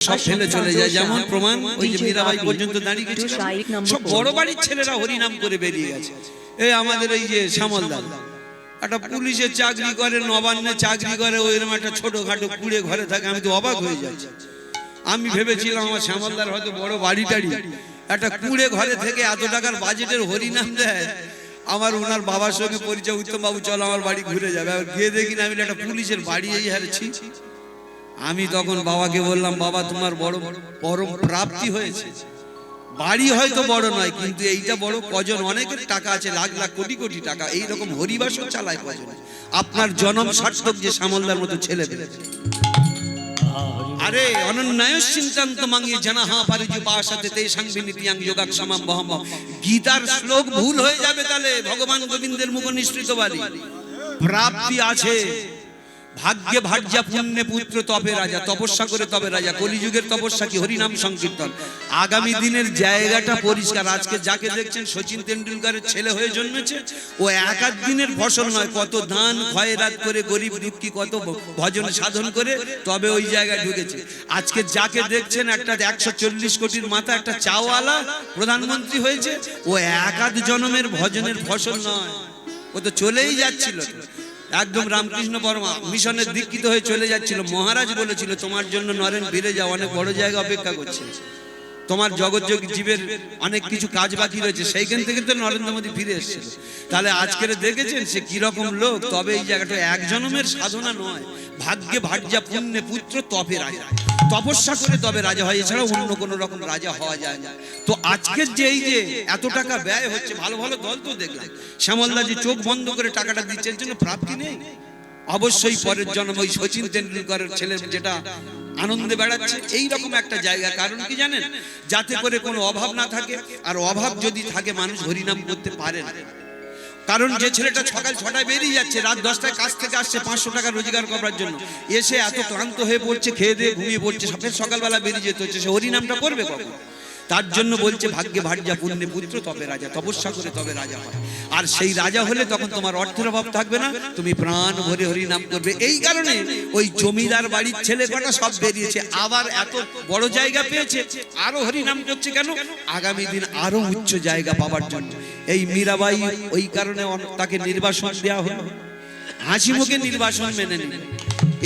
সব ফেলে চলে যায়। যেমন প্রমাণ ওই যে মীরাবাই পর্যন্ত দাঁড়িয়ে গেছে, সব বড় বাড়ির ছেলেরা হরিনাম করে বেরিয়ে গেছে। এই আমাদের এই যে শ্যামলদা একটা পুলিশের চাকরি করে, নবান্নে চাকরি করে, ওইরকম একটা ছোটখাটো কুড়ে ঘরে থাকে। আমি তো অবাক হয়ে যাচ্ছি। আমি ভেবেছিলাম আমার শ্যামলদার হয়তো বড় বাড়ি টাড়ি, একটা কুড়ে ঘরে থেকে এত টাকার বাজেটের হরিনাম দেয়। আমার ওনার বাবার সঙ্গে পরিচয়, উত্তম বাবু চলো আমার বাড়ি ঘুরে যাবে। আর গিয়ে দেখি না আমি একটা পুলিশের বাড়ি এই হারেছি। আমি তখন বাবাকে বললাম, বাবা তোমার বড় পরম প্রাপ্তি হয়েছে। বাড়ি হয়তো বড় নয়, কিন্তু এইটা বড়। কজন অনেকের টাকা আছে, লাখ লাখ কোটি কোটি টাকা, এইরকম হরিবাসও চালায় কজন। আপনার জন্ম সার্থক যে শ্যামলদার মতো ছেলে পেয়েছে। আরে অনন্যায় চিন্তান্ত মাঙ্গিয়ে জানাহা পারিজু পাশাতে তে সংবিনীতিয়াং যোগাক্ষমাম বহম। গীতার শ্লোক ভুল হয়ে যাবে তাহলে ভগবান গোবিন্দের মুখ নিঃসৃত বাণী। প্রাপ্তি আছে, ভাগ্যে ভার্যা পুণ্যে পুত্র তবে রাজা। তপস্যা করে তবে রাজা। কলিযুগের তপস্যা কি? হরিনাম সংকীর্তন। আগামী দিনের জায়গাটা পরিষ্কার। আজকে যাকে দেখছেন সচিন তেন্ডুলকারের ছেলে হয়ে জন্মেছে, ও এক আধ দিনের ফসল নয়। কত দান খয়রাত করে, গরিব দুঃখী কত ভজন সাধন করে তবে ওই জায়গায় ঢুকেছে। আজকে যাকে দেখছেন একটা 140 কোটির মাথা একটা চাওয়ালা প্রধানমন্ত্রী হয়েছে, ও এক আধ জন্মের ভজনের ফসল নয়। ও তো চলেই যাচ্ছিল, একদম রামকৃষ্ণ পরমা মিশনের দীক্ষিত হয়ে চলে যাচ্ছিল। মহারাজ বলেছিল তোমার জন্য নরেন ফিরে যাও, অনেক বড় জায়গা অপেক্ষা করছে। তোমার জগৎযোগী জীবের অনেক কিছু কাজ বাকি রয়েছে। সেইখান থেকে তো নরেন্দ্র মোদী ফিরে এসেছিল। তাহলে আজকের দেখেছেন সে কিরকম লোক। তবে এই জায়গাটা এক জন্মের সাধনা নয়, ভাগ্যে ভার্যা পুণ্যে পুত্র তবে রাজা। তপস্যা করে তবে রাজা হয়, এছাড়া অন্য কোনো রকম রাজা হওয়া যায় না। তো আজকের যে এই যে এত টাকা ব্যয় হচ্ছে, ভালো ভালো দল তো দেখলাম, শ্যামলদা যে চোখ বন্ধ করে টাকাটা দিচ্ছে, এর জন্য প্রাপ্তি নেই। অবশ্যই পরের জন্ম ওই সচিন তেন্ডুলকারের ছেলে যেটা আনন্দে বেড়াচ্ছে, এইরকম একটা জায়গা। কারণ কি জানেন? যাতে করে কোনো অভাব না থাকে। আর অভাব যদি থাকে মানুষ হরিনাম করতে পারে না। কারণ যে ছেলেটা সকাল 6টায় বেরিয়ে যাচ্ছে, রাত 10টায় কাজ থেকে আসছে 500 টাকা রোজগার করার জন্য, এসে এত ক্লান্ত হয়ে পড়ছে, খেয়ে দিয়ে ঘুমিয়ে পড়ছে, সকালবেলা বেরিয়ে যেতে হচ্ছে, সে হরিনামটা করবে কখন? তার জন্য বলছে ভাগ্যে ভার্যা পুণ্যে পুত্র তবে রাজা। তপস্যা করে তবে রাজা হয়। আর সেই রাজা হলে তখন তোমার অর্থের অভাব থাকবে না, তুমি প্রাণ ভরে হরিনাম করবে। এই কারণে ওই জমিদার বাড়ির ছেলে কটা সব বেরিয়েছে। আবার এত বড় জায়গা পেয়েছে, আরো হরিনাম করছে কেন? আগামী দিন আরো উচ্চ জায়গা পাওয়ার জন্য। এই মীরাবাই ওই কারণে তাকে নির্বাসন দেওয়া হলো। হাসি মুখে নির্বাসন মেনে নিল।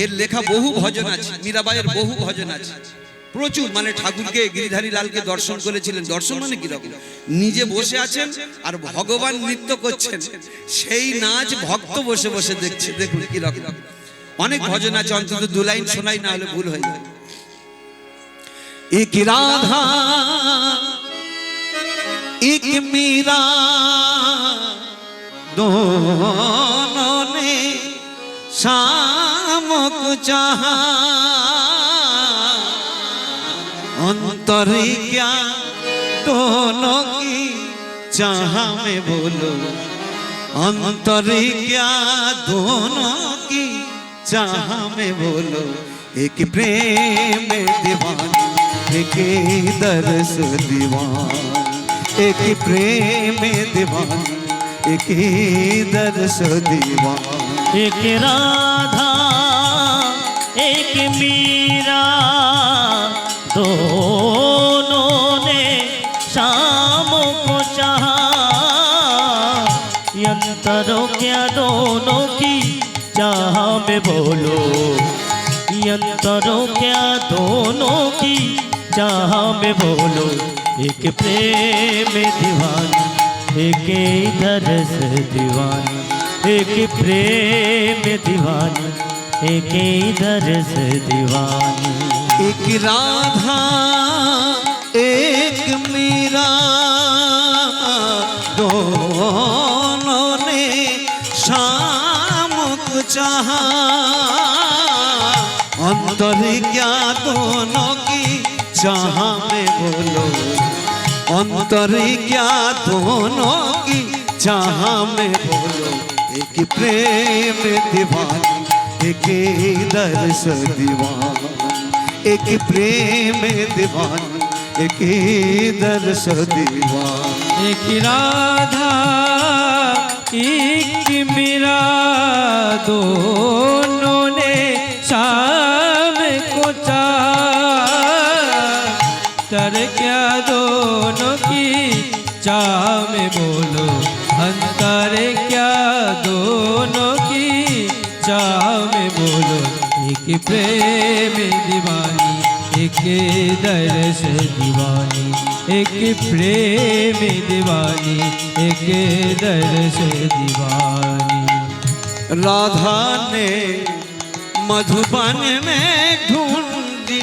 এর লেখা বহু ভজন আছে, মীরাবাইয়ের বহু ভজন আছে প্রচুর। মানে ঠাকুরকে, গিরিধারী লালকে দর্শন করেছিলেন। দর্শন মানে কিরকম? নিজে বসে আছেন আর ভগবান নৃত্য করছেন, সেই নাচ ভক্ত বসে বসে দেখছে। দেখুন কিরকম। অনেক ভজন আছে, অন্তত 2 লাইন শোনাই, না হলে ভুল হয়ে যায়। এক রাধা এক মীরা दोनों ने शाम को चाहा, अंतर क्या दोनों की चाह में बोलो, अंतर क्या दोनों की चाह में बोलो। एक प्रेम दीवानी, एक दर्श दीवान, एक प्रेम दीवानी, एक दर्श दीवान। एक राधा एक मीरा, दोनों ने शाम को चाहा, यंतरों क्या दोनों की चाह में बोलो, यंतरों क्या दोनों की चाह में बोलो। एक प्रेम दीवानी, एक दर्श दीवानी, एक प्रेम दीवानी, एक दर्श दीवानी। एक राधा एक मीरा, दोनों ने शाम को चाहा, अंतर क्या दोनों की चाह में बोलो, अंतर क्या दोनों की चाह में बोलो। एक प्रेम दीवानी, एक दर्श दीवान, एक प्रेम दीवानी, एक दर्श दीवान। एक राधा एक मीरा, दोनों ने शाम को चाहा, अंतर क्या दोनों की चाह में बोलो, अंतर क्या दोनों की चाह में बोलो। एक प्रेम दीवानी, एक दर्श दीवानी, एक प्रेम दीवानी, एक दर्श दीवानी। राधा ने मधुबन में ढूंढी,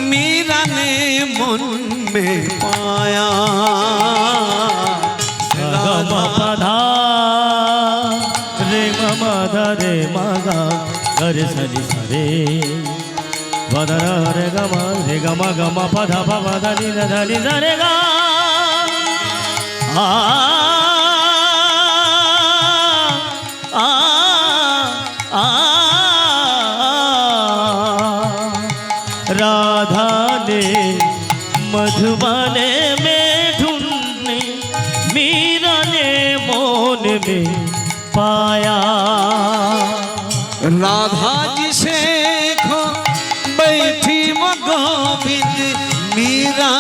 मीरा ने मन में पाया। राधा पधा रे ममा रे मगा रे सरि सरे वदर रे गमा गमा पधा पमा धनि धनि रे गा आ आ आ राधा ने मधुबन में ढूंढने, मीरा ने मोन में पाया। राधा जी से खो बैठी वो गोविंद, मीरा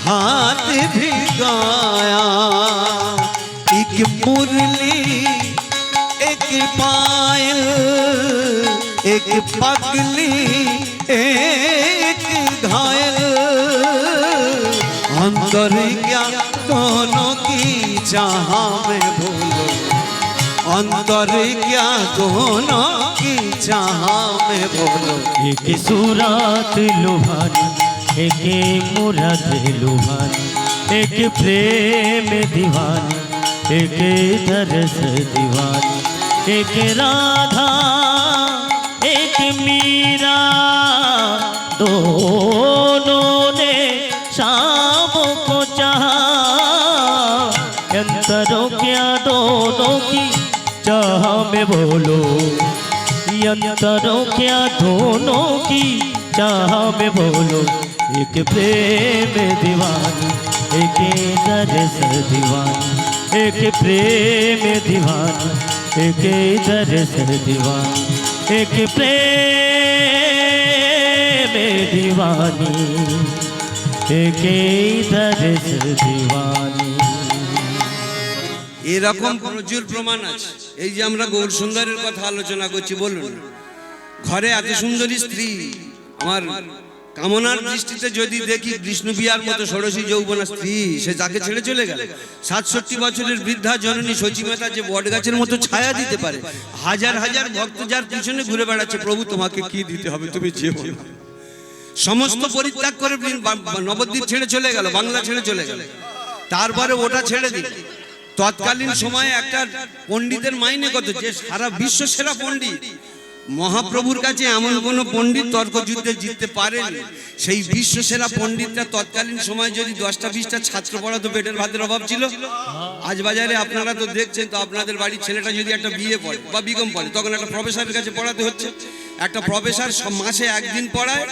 हाथ भी गाया। एक मुरली एक पायल, एक पगली एक घायल। अंतर क्या दोनों की चाह में बोलो, अंतर क्या दोनों की चाह में बोलो। एक सूरत लुभानी, एक मूरत लुभानी, एक प्रेम दीवानी, एक दरस दीवानी। एक राधा एक मीरा, दोनों ने शाम को चाहा। अंतरों क्या दोनों की चाह में बोलो, अंतरों क्या दोनों की चाह में बोलो। एक प्रेम दीवानी, एक दरस दीवानी, एक प्रेम दीवानी, एक दरस दीवानी, एक प्रेम दीवानी, एक दरस दीवानी। এরকম প্রচুর প্রমাণ আছে। এই যে আমরা গৌর সুন্দরের কথা আলোচনা করছি, বলুন ঘরে এত সুন্দরী স্ত্রী, আমার কামনার দৃষ্টিতে যদি দেখি বিষ্ণু বিয়ার মতো ষোড়শী যৌবনা স্ত্রী, সে যাকে ছেড়ে চলে গেল। ৬৭ বছরের বৃদ্ধা জননী সচিমাতা যে বট গাছের মতো ছায়া দিতে পারে, হাজার হাজার ভক্ত যার পিছনে ঘুরে বেড়াচ্ছে, প্রভু তোমাকে কি দিতে হবে, তুমি যেও না। সমস্ত পরিত্যাগ করে নবদ্বীপ ছেড়ে চলে গেল, বাংলা ছেড়ে চলে গেল। তারপরে ওটা ছেড়ে দিল। তৎকালীন সময়ে একটা পণ্ডিতের মাইনে কত, যে সারা বিশ্ব সেরা পণ্ডিত, মহাপ্রভুর কাছে এমন কোন পণ্ডিত তর্ক যুদ্ধে জিততে পারেনি। সেই বিশ্ব সেরা পণ্ডিতটা তৎকালীন সময় যদি 10টা 20টা ছাত্র পড়াতো, পেটের ভাতের অভাব ছিল। আজ বাজারে আপনারা তো দেখছেন, তো আপনাদের বাড়ির ছেলেটা যদি একটা বিএ পড়ে বা বিকম পড়ে, তখন একটা প্রফেসরের কাছে পড়াতে হচ্ছে। একটা প্রফেসর মাসে একদিন পড়ায়,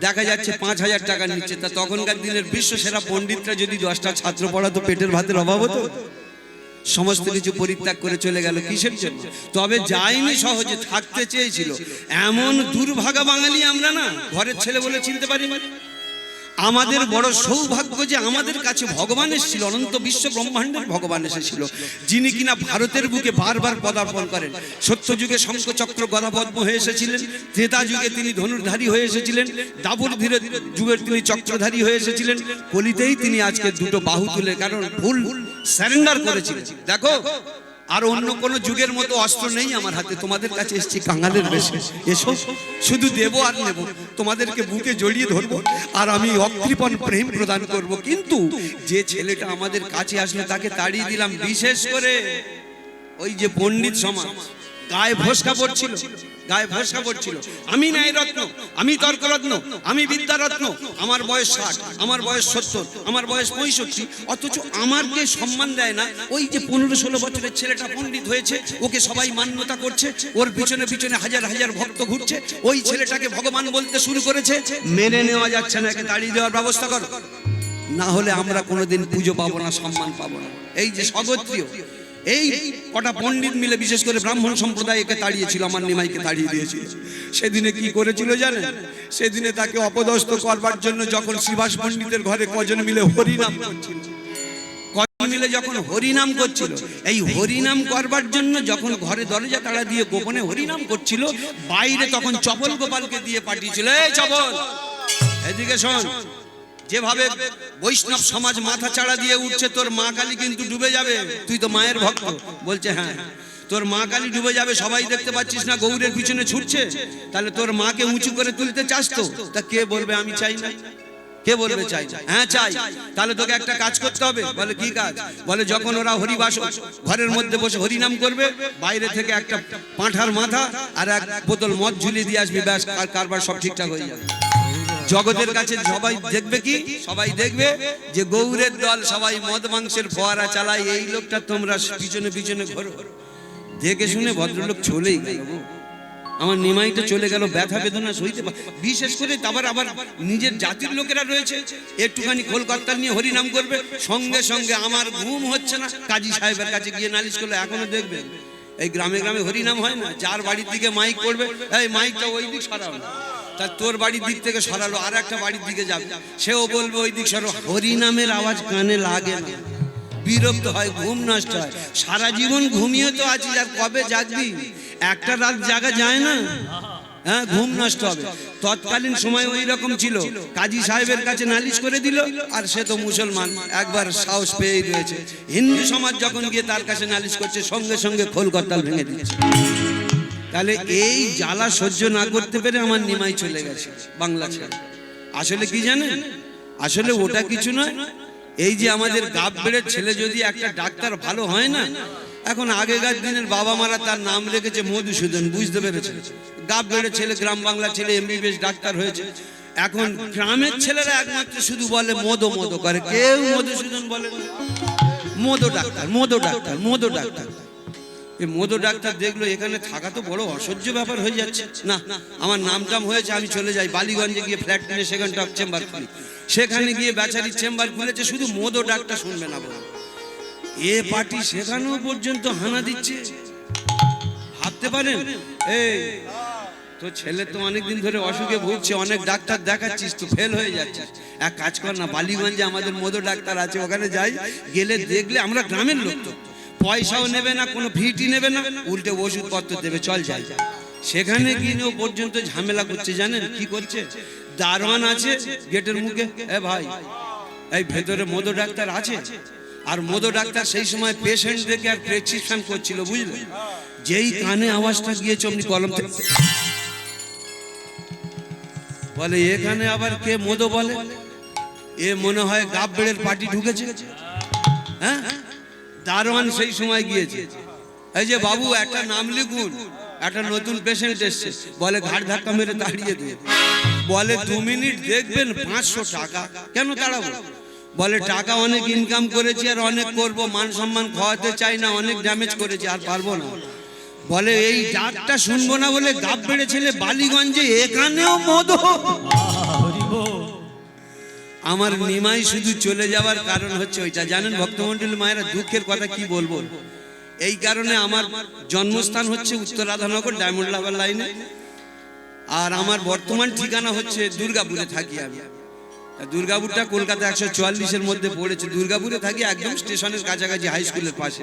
দেখা যাচ্ছে 5,000 টাকা নিচ্ছে। তা তখনকার দিনের বিশ্ব সেরা পণ্ডিতরা যদি 10টা ছাত্র পড়াতো, পেটের ভাতের অভাব হতো। সমস্ত কিছু পরিত্যাগ করে চলে গেল কিসের জন্য? তবে যায়নি সহজে, থাকতে চেয়েছিল। এমন দুর্ভাগা বাঙালি আমরা না, ঘরের ছেলে বলে চিনতে পারি। আমাদের বড় সৌভাগ্য যে আমাদের কাছে ভগবান এসেছিল, অনন্ত বিশ্ব ব্রহ্মাণ্ডের ভগবান এসেছিল, যিনি কিনা ভারতের বুকে বারবার পদার্পণ করেন। সত্য যুগে শঙ্খ চক্র গদা পদ্ম হয়ে এসেছিলেন, ত্রেতা যুগে তিনি ধনুর্ধারী হয়ে এসেছিলেন, দাপর ধীরে যুগের তিনি চক্রধারী হয়ে এসেছিলেন, কলিতেই তিনি আজকে দুটো বাহু তুলে, কারণ ফুল সারেন্ডার করেছিলেন। দেখো, আর অন্য কোন যুগের মতো অস্ত্র নেই আমার হাতে, তোমাদের কাছে এসেছি কাঙালের বেশে। এসো, শুধু দেব আর নেব, তোমাদেরকে বুকে জড়িয়ে ধরবো, আর আমি অকৃপণ প্রেম প্রদান করব। কিন্তু যে ছেলেটা আমাদের কাছে আসলো তাকে তাড়িয়ে দিলাম। বিশেষ করে ওই যে পণ্ডিত সমাজ, গায়ে ফোসকা পড়ছিল, গায়ে ফোসকা পড়ছিল, আমি ন্যায়রত্ন, আমি তর্করত্ন, আমি বিদ্যারত্ন, আমার বয়স 60, আমার বয়স 70, আমার বয়স 65, অথচ আমাকে সম্মান দেয় না। ওই যে 15-16 বছরের ছেলেটা পণ্ডিত হয়েছে, ওকে সবাই মান্যতা করছে, ওর পিছনে পিছনে হাজার হাজার ভক্ত ঘুরছে, ওই ছেলেটাকে ভগবান বলতে শুরু করেছে। মেনে নেওয়া যাচ্ছে না, একে তাড়িয়ে দেওয়ার ব্যবস্থা করো, না হলে আমরা কোনোদিন পুজো পাবো না, সম্মান পাবো না। এই যে স্বগোত্রীয়, এই কটা পণ্ডিত মিলে বিশেষ করে ব্রাহ্মণ সম্প্রদায়কে তাড়িয়েছিল, আমার নিমাইকে তাড়িয়ে দিয়েছিল। সেদিনে কি করেছিল জানেন? সেদিনে তাকে অপদস্থ করবার জন্য যখন শ্রীবাস পণ্ডিতের ঘরে কজন মিলে হরিনাম করছিল, কজন মিলে যখন হরিনাম করছিল, এই হরিনাম করবার জন্য যখন ঘরে দরজা তালা দিয়ে গোপনে হরিনাম করছিল, বাইরে তখন চপল গোপালকে দিয়ে পাঠিয়েছিল, এই চপল এদিকে শোন, যেভাবে বৈষ্ণব সমাজ মাথা চাড়া দিয়ে উঠছে, তোর মা কালী কিন্তু ডুবে যাবে, তুই তো মায়ের ভক্ত। বলছে হ্যাঁ, তোর মা কালী ডুবে যাবে, সবাই দেখতে পাচ্ছিস না গৌরের পিছনে ছুটছে, তাহলে তোর মাকে উঁচু করে তুলতে চাস তো? তা কে বলবে আমি চাই না? কে বলবে চাই? হ্যাঁ চাই। তাহলে তোকে একটা কাজ করতে হবে। বলে কি কাজ? বলে যখন ওরা হরিবাস ঘরের মধ্যে বসে হরিনাম করবে, বাইরে থেকে একটা পাঁঠার মাথা আর এক বোতল মদ ঝুলিয়ে দিয়ে আসবি, ব্যাস কারবার সব ঠিকঠাক হয়ে যাবে। জগতের কাছে সবাই দেখবে কি? সবাই দেখবে যে গৌরের দল সবাই মদ মাংসের ফোয়ারা চালায়, এই লোকটা তোমরা পিছনে পিছনে ঘোরো। দেখে শুনে ভদ্রলোক চলেই গেল। আমার নিমাইটা চলে গেল, ব্যথা বেদনা সইতে বিশেষ করে আবার নিজের জাতির লোকেরা রয়েছে, একটুখানি কলকাতা নিয়ে হরিনাম করবে, সঙ্গে সঙ্গে আমার ঘুম হচ্ছে না, কাজী সাহেবের কাছে গিয়ে নালিশ করলো। এখনো দেখবে এই গ্রামে গ্রামে হরিনাম হয় না, যার বাড়ির দিকে মাইক পড়বে, এই মাইকটা ওই দিক সরাও না, তা তোর বাড়ির দিক থেকে সরালো, আর একটা বাড়ির দিকে যাবে, সেও বলবে ওই দিক সরাও। হরিনামের আওয়াজ কানে লাগে না, বিরক্ত হয়, ঘুম নষ্ট হয়। সারা জীবন ঘুমিয়ে তো আছিস, আর কবে জাগবি? একটা রাত জাগা যায় না, হ্যাঁ ঘুম নষ্ট হবে। তৎকালীন সময় ওই রকম ছিল, কাজী সাহেবের কাছে নালিশ করে দিল, আর সে তো মুসলমান, একবার সাহস পেয়েই রয়েছে। হিন্দু সমাজ যখন গিয়ে তার কাছে নালিশ করছে, সঙ্গে সঙ্গে খোল করতাল ভেঙে দিচ্ছে। তাহলে এই জ্বালা সহ্য না করতে পেরে আমার নিমাই চলে গেছে বাংলা ছেড়ে। আসলে কি জানেন? আসলে ওটা কিছু নয়, এই যে আমাদের গাব বেড়ের ছেলে যদি একটা ডাক্তার ভালো হয় না, এখন আগেকার দিনের বাবা মারা তার নাম রেখেছে মধুসূদন, বুঝতে পেরেছে? গাব বেড়ের ছেলে, গ্রাম বাংলা ছেলে এমবিবিএস ডাক্তার হয়েছে। এখন গ্রামের ছেলেরা একমাত্র শুধু বলে মদো মদো করে, কেউ মধুসূদন বলে না। মদো ডাক্তার, মদো ডাক্তার, মদো ডাক্তার। এই মদো ডাক্তার দেখলো এখানে থাকা তো বড় অসহ্য ব্যাপার হয়ে যাচ্ছে, না আমার নামটাম হয়েছে, আমি চলে যাই বালিগঞ্জে গিয়ে ফ্ল্যাট কিনে সেখানে চেম্বার খুলি। সেখানে গিয়ে বেচারির চেম্বার খুলেছে, শুধু মদো ডাক্তার শুনবে না বলে। এ পার্টি সেখানেও পর্যন্ত হানা দিচ্ছে, ভাবতে পারেন? এই তো ছেলে তো অনেকদিন ধরে অসুখে ভুগছে, অনেক ডাক্তার দেখাচ্ছিস তো ফেল হয়ে যাচ্ছে, এক কাজ কর না, বালিগঞ্জে আমাদের মদো ডাক্তার আছে, ওখানে যাই, গেলে দেখলে আমরা গ্রামের লোক তো, পয়সাও নেবে না, কোনো ফিটি নেবে না, উল্টে ওষুধপত্র দেবে, চল যাই। সেখানে গিয়েও পর্যন্ত ঝামেলা করছে। জানেন কি করছে? দারোয়ান আছে গেটের মুখে, এ ভাই এই ভেতরে মদো ডাক্তার আছে। আর মদো ডাক্তার সেই সময় পেশেন্ট দেখে আর প্রেসক্রিপশন করছিল, বুঝলেন? যেই কানে আওয়াজটা গিয়েছে অমনি কলম থেকে বলে, এখানে আবার কে মদো বলে? এ মনে হয় গাব বেড়ের পার্টি ঢুকেছে। হ্যাঁ, দারোয়ান সেই সময় গিয়েছে, এই যে বাবু একটা নাম লিখুন, একটা নতুন পেশেন্ট এসছে। বলে ঘাড় ধাক্কা মেরে তাড়িয়ে দিয়ে, বলে 2 মিনিট দেখবেন 500 টাকা। কেন তাড়াবো? বলে টাকা অনেক ইনকাম করেছি আর অনেক করব, মান সম্মান খাওয়াতে চাই না, অনেক ড্যামেজ করেছি, আর পারবো না। বলে এই ডাকটা শুনবো না বলে গাব বেড়ে ছেলে বালিগঞ্জে এখানেও মদো। আমার নিমাই শুধু চলে যাওয়ার কারণ হচ্ছে ওইটা, জানেন ভক্তমন্ডলী মায়েরা, দুঃখের কথা কি বলবো। এই কারণে আমার জন্মস্থান হচ্ছে উত্তর রাধানগর ডায়মন্ড লাভার লাইনে, আর আমার বর্তমান ঠিকানা হচ্ছে দুর্গাপুরে থাকি আমি। দুর্গাপুরটা কলকাতা 144-এর মধ্যে পড়েছে। দুর্গাপুরে থাকি, একদম স্টেশনের কাছাকাছি, হাই স্কুলের পাশে।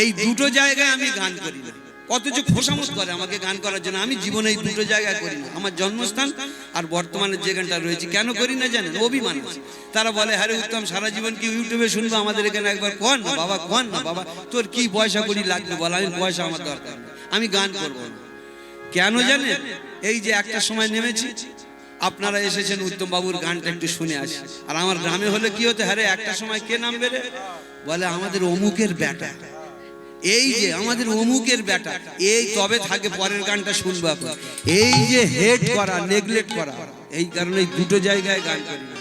এই দুটো জায়গায় আমি গান করি না, অথচ খোসামত করে আমাকে গান করার জন্য। আমি জীবনে এই দুটো জায়গায় করি না, আমার জন্মস্থান আর বর্তমানে যে গানটা রয়েছে। কেন করি না জানেন? অভিমান আছে। তারা বলে, হ্যাঁ উত্তম সারা জীবন কি ইউটিউবে শুনবো, আমাদের এখানে একবার কন না বাবা, কন না বাবা, তোর কি পয়সা করি লাগবে বল? আমি পয়সা আমার দরকার নেই, আমি গান করবো না। কেন জানেন? এই যে একটা সময় নেমেছি, আপনারা এসেছেন, উত্তম বাবুর গানটা একটু শুনে আসি। আর আমার গ্রামে হলে কি হতো, হ্যাঁ একটা সময় কে নামবে রে? বলে আমাদের অমুকের বেটা, এই যে আমাদের অমুকের বেটা, এই তবে থাকে পরের গানটা শুনবো আপনার। এই যে হেড করা, নেগলেক্ট করা, এই কারণে দুটো জায়গায় গান করি না।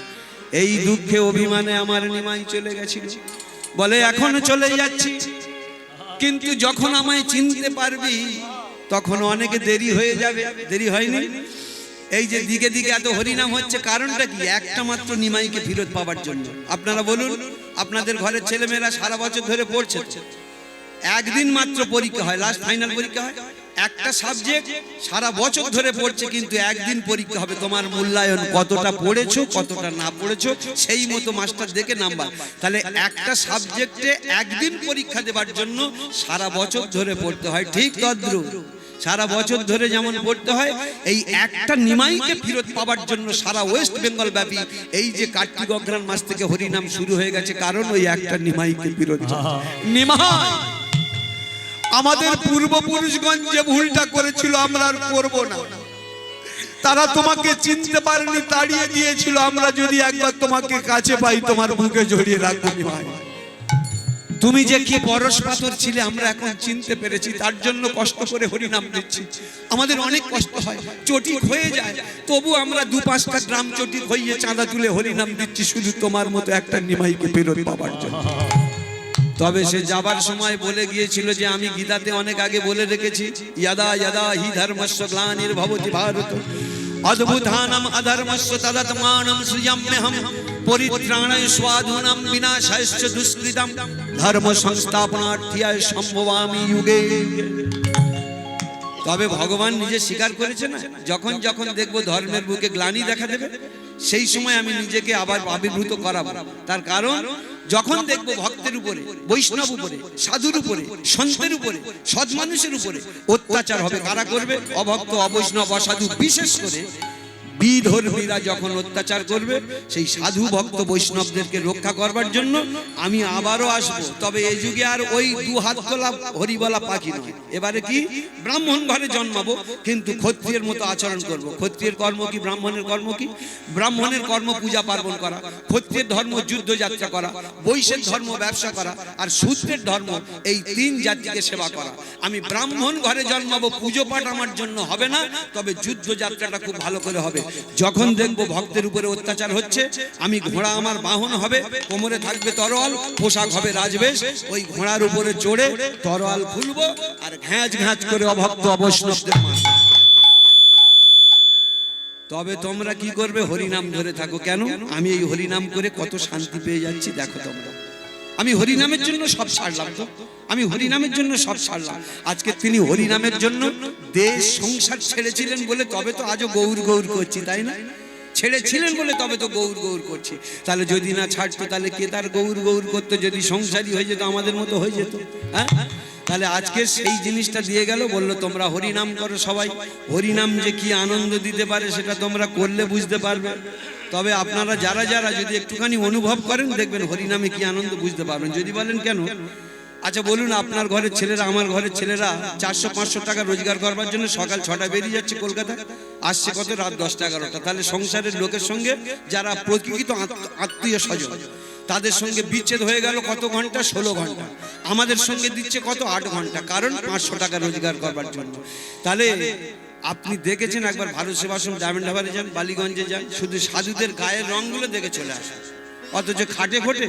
এই দুঃখে অভিমানে আমার নিমাই চলে গেছিল। বলে এখনো চলে যাচ্ছি, কিন্তু যখন আমায় চিনতে পারবি তখন অনেকে দেরি হয়ে যাবে। দেরি হয়নি? এই যে দিকে দিকে এত হরিনাম হচ্ছে, কারণটা কি? একটা মাত্র নিমাইকে ফেরত পাওয়ার জন্য। আপনারা বলুন, আপনাদের ঘরের ছেলেমেয়েরা সারা বছর ধরে পড়ছে, একদিন মাত্র পরীক্ষা হয়, লাস্ট ফাইনাল পরীক্ষা হয়। একটা সাবজেক্ট সারা বছর ধরে পড়ছে, কিন্তু একদিন পরীক্ষা হবে। তোমার মূল্যায়ন কতটা পড়েছো, কতটা না পড়েছো, সেই মতো মাস্টার দেখে নাম্বার। তাহলে একটা সাবজেক্টে একদিন পরীক্ষা দেওয়ার জন্য সারা বছর ধরে পড়তে হয়। ঠিক তদ্রুপ সারা বছর ধরে যেমন পড়তে হয়, এই একটা নিমাইকে ফেরত পাওয়ার জন্য সারা ওয়েস্ট বেঙ্গল ব্যাপী এই যে কার্তিক অঘ্রাণ মাস থেকে হরিনাম শুরু হয়ে গেছে, কারণ ওই একটা নিমাইকে ফেরত। নিমাই আমাদের পূর্বপুরুষগণ যে ভুলটা করেছিল আমরা আর করব না। তারা তোমাকে চিনতে পারেনি, তাড়িয়ে দিয়েছিল। আমরা যদি একবার তোমাকে কাছে পাই, তোমার বুকে জড়িয়ে রাখবো নিমাই। তুমি যে কি পরশ পাথর ছিলে আমরা এখন চিনতে পেরেছি, তার জন্য কষ্ট করে হরিনাম দিচ্ছি। আমাদের অনেক কষ্ট হয়, চটি হয়ে যায়, তবু আমরা 2-5টা গ্রাম চটি হইয়ে চাঁদা তুলে হরিনাম দিচ্ছি, শুধু তোমার মতো একটা নিমাইকে ফেরত পাবার জন্য। তবে সে যাবার সময় বলে গিয়েছিল যে আমি গীতাতে অনেক আগে বলে রেখেছি, ইয়াদা ইয়াদা হি ধর্মস্য গ্লানির্ভবতি ভারত অদ্ভুতানাম অধর্মস্য তদাত্মানম সৃজাম্যহম পরিত্রাণায় সাধূনাম বিনাশায়শ্চ দুষ্কৃতম ধর্ম সংস্থাপনার্থিয়ায় সম্ভবামি যুগে। তবে ভগবান নিজে স্বীকার করেছে না, যখন যখন দেখবো ধর্মের বুকে গ্লানি দেখা দেবে, সেই সময় আমি নিজেকে আবার আবির্ভূত করাবো। তার কারণ যখন দেখবো ভক্তের উপরে, বৈষ্ণব উপরে, সাধুর উপরে, সন্তের উপরে, সৎ মানুষের উপরে অত্যাচার হবে, কারা করবে? অভক্ত, অবৈষ্ণব, অসাধু, বিশেষ করে বিধর্মীরা যখন অত্যাচার করবে, সেই সাধু ভক্ত বৈষ্ণবদেরকে রক্ষা করবার জন্য আমি আবারও আসবো। তবে এই যুগে আর ওই 2 হাত তোলা হরিবলা পাখি নয়, এবারে কি ব্রাহ্মণ ঘরে জন্মাবো, কিন্তু ক্ষত্রিয়ের মতো আচরণ করব। ক্ষত্রিয়ের কর্ম কি, ব্রাহ্মণের কর্ম কি? ব্রাহ্মণের কর্ম পূজা পার্বণ করা, ক্ষত্রিয়ের ধর্ম যুদ্ধ যাত্রা করা, বৈশ্যের ধর্ম ব্যবসা করা, আর শূদ্রের ধর্ম এই 3 জাতিকে সেবা করা। আমি ব্রাহ্মণ ঘরে জন্মাবো, পুজো পাঠ আমার জন্য হবে না, তবে যুদ্ধ যাত্রাটা খুব ভালো করে হবে। যখন দেখবো ভক্তের উপরে অত্যাচার হচ্ছে, আমি ঘোড়া আমার বাহন হবে, কোমরে থাকবে তরোয়াল, পোশাক হবে রাজবেশ, ওই ঘোড়ার উপরে চড়ে তরোয়াল খুলবো আর ঘ্যাঁচ ঘ্যাঁচ করে অভক্ত অবৈষ্ণবদের মারবো। তবে তোমরা কি করবে? হরিনাম ধরে থাকো। কেন? আমি এই হরিনাম করে কত শান্তি পেয়ে যাচ্ছি দেখো তোমরা। আমি হরিনামের জন্য সব ছাড়লাম, তো আমি হরিনামের জন্য সব ছাড়লাম। আজকে তিনি হরিনামের জন্য দেশ সংসার ছেড়েছিলেন বলে তবে তো আজও গৌর গৌর করছি, তাই না? ছেড়েছিলেন বলে তবে তো গৌর গৌর করছি। তাহলে যদি না ছাড়তো, তাহলে কে তার গৌর গৌর করতো? যদি সংসারী হয়ে যেত, আমাদের মতো হয়ে যেত। হ্যাঁ, তাহলে আজকে সেই জিনিসটা দিয়ে গেল, বললো তোমরা হরিনাম করো সবাই। হরিনাম যে কি আনন্দ দিতে পারে সেটা তোমরা করলে বুঝতে পারবে। তবে আপনারা যারা যারা যদি একটুখানি অনুভব করেন, দেখবেন হরিনামে কি আনন্দ বুঝতে পারবেন। যদি বলেন কেন, আচ্ছা বলুন, আপনার ঘরের ছেলেরা, আমার ঘরের ছেলেরা 400-500 টাকা রোজগার করবার জন্য সকাল 6টায় বেরিয়ে যাচ্ছে কলকাতা, আসছে কত? রাত 10টা-11টা। তাহলে সংসারের লোকের সঙ্গে যারা প্রকৃত আত্মীয় স্বজন, তাদের সঙ্গে বিচ্ছেদ হয়ে গেল কত ঘন্টা? 16 ঘন্টা। আমাদের সঙ্গে দিচ্ছে কত? 8 ঘন্টা। কারণ 500 টাকা রোজগার করবার জন্য। তাহলে আপনি দেখেছেন একবার ভারত সেবাশ্রম ডায়মন্ড হারবারে যান, বালিগঞ্জে যান, শুধু সাধুদের গায়ের রংগুলো দেখে চলে আসে, অথচ খাটে খোটে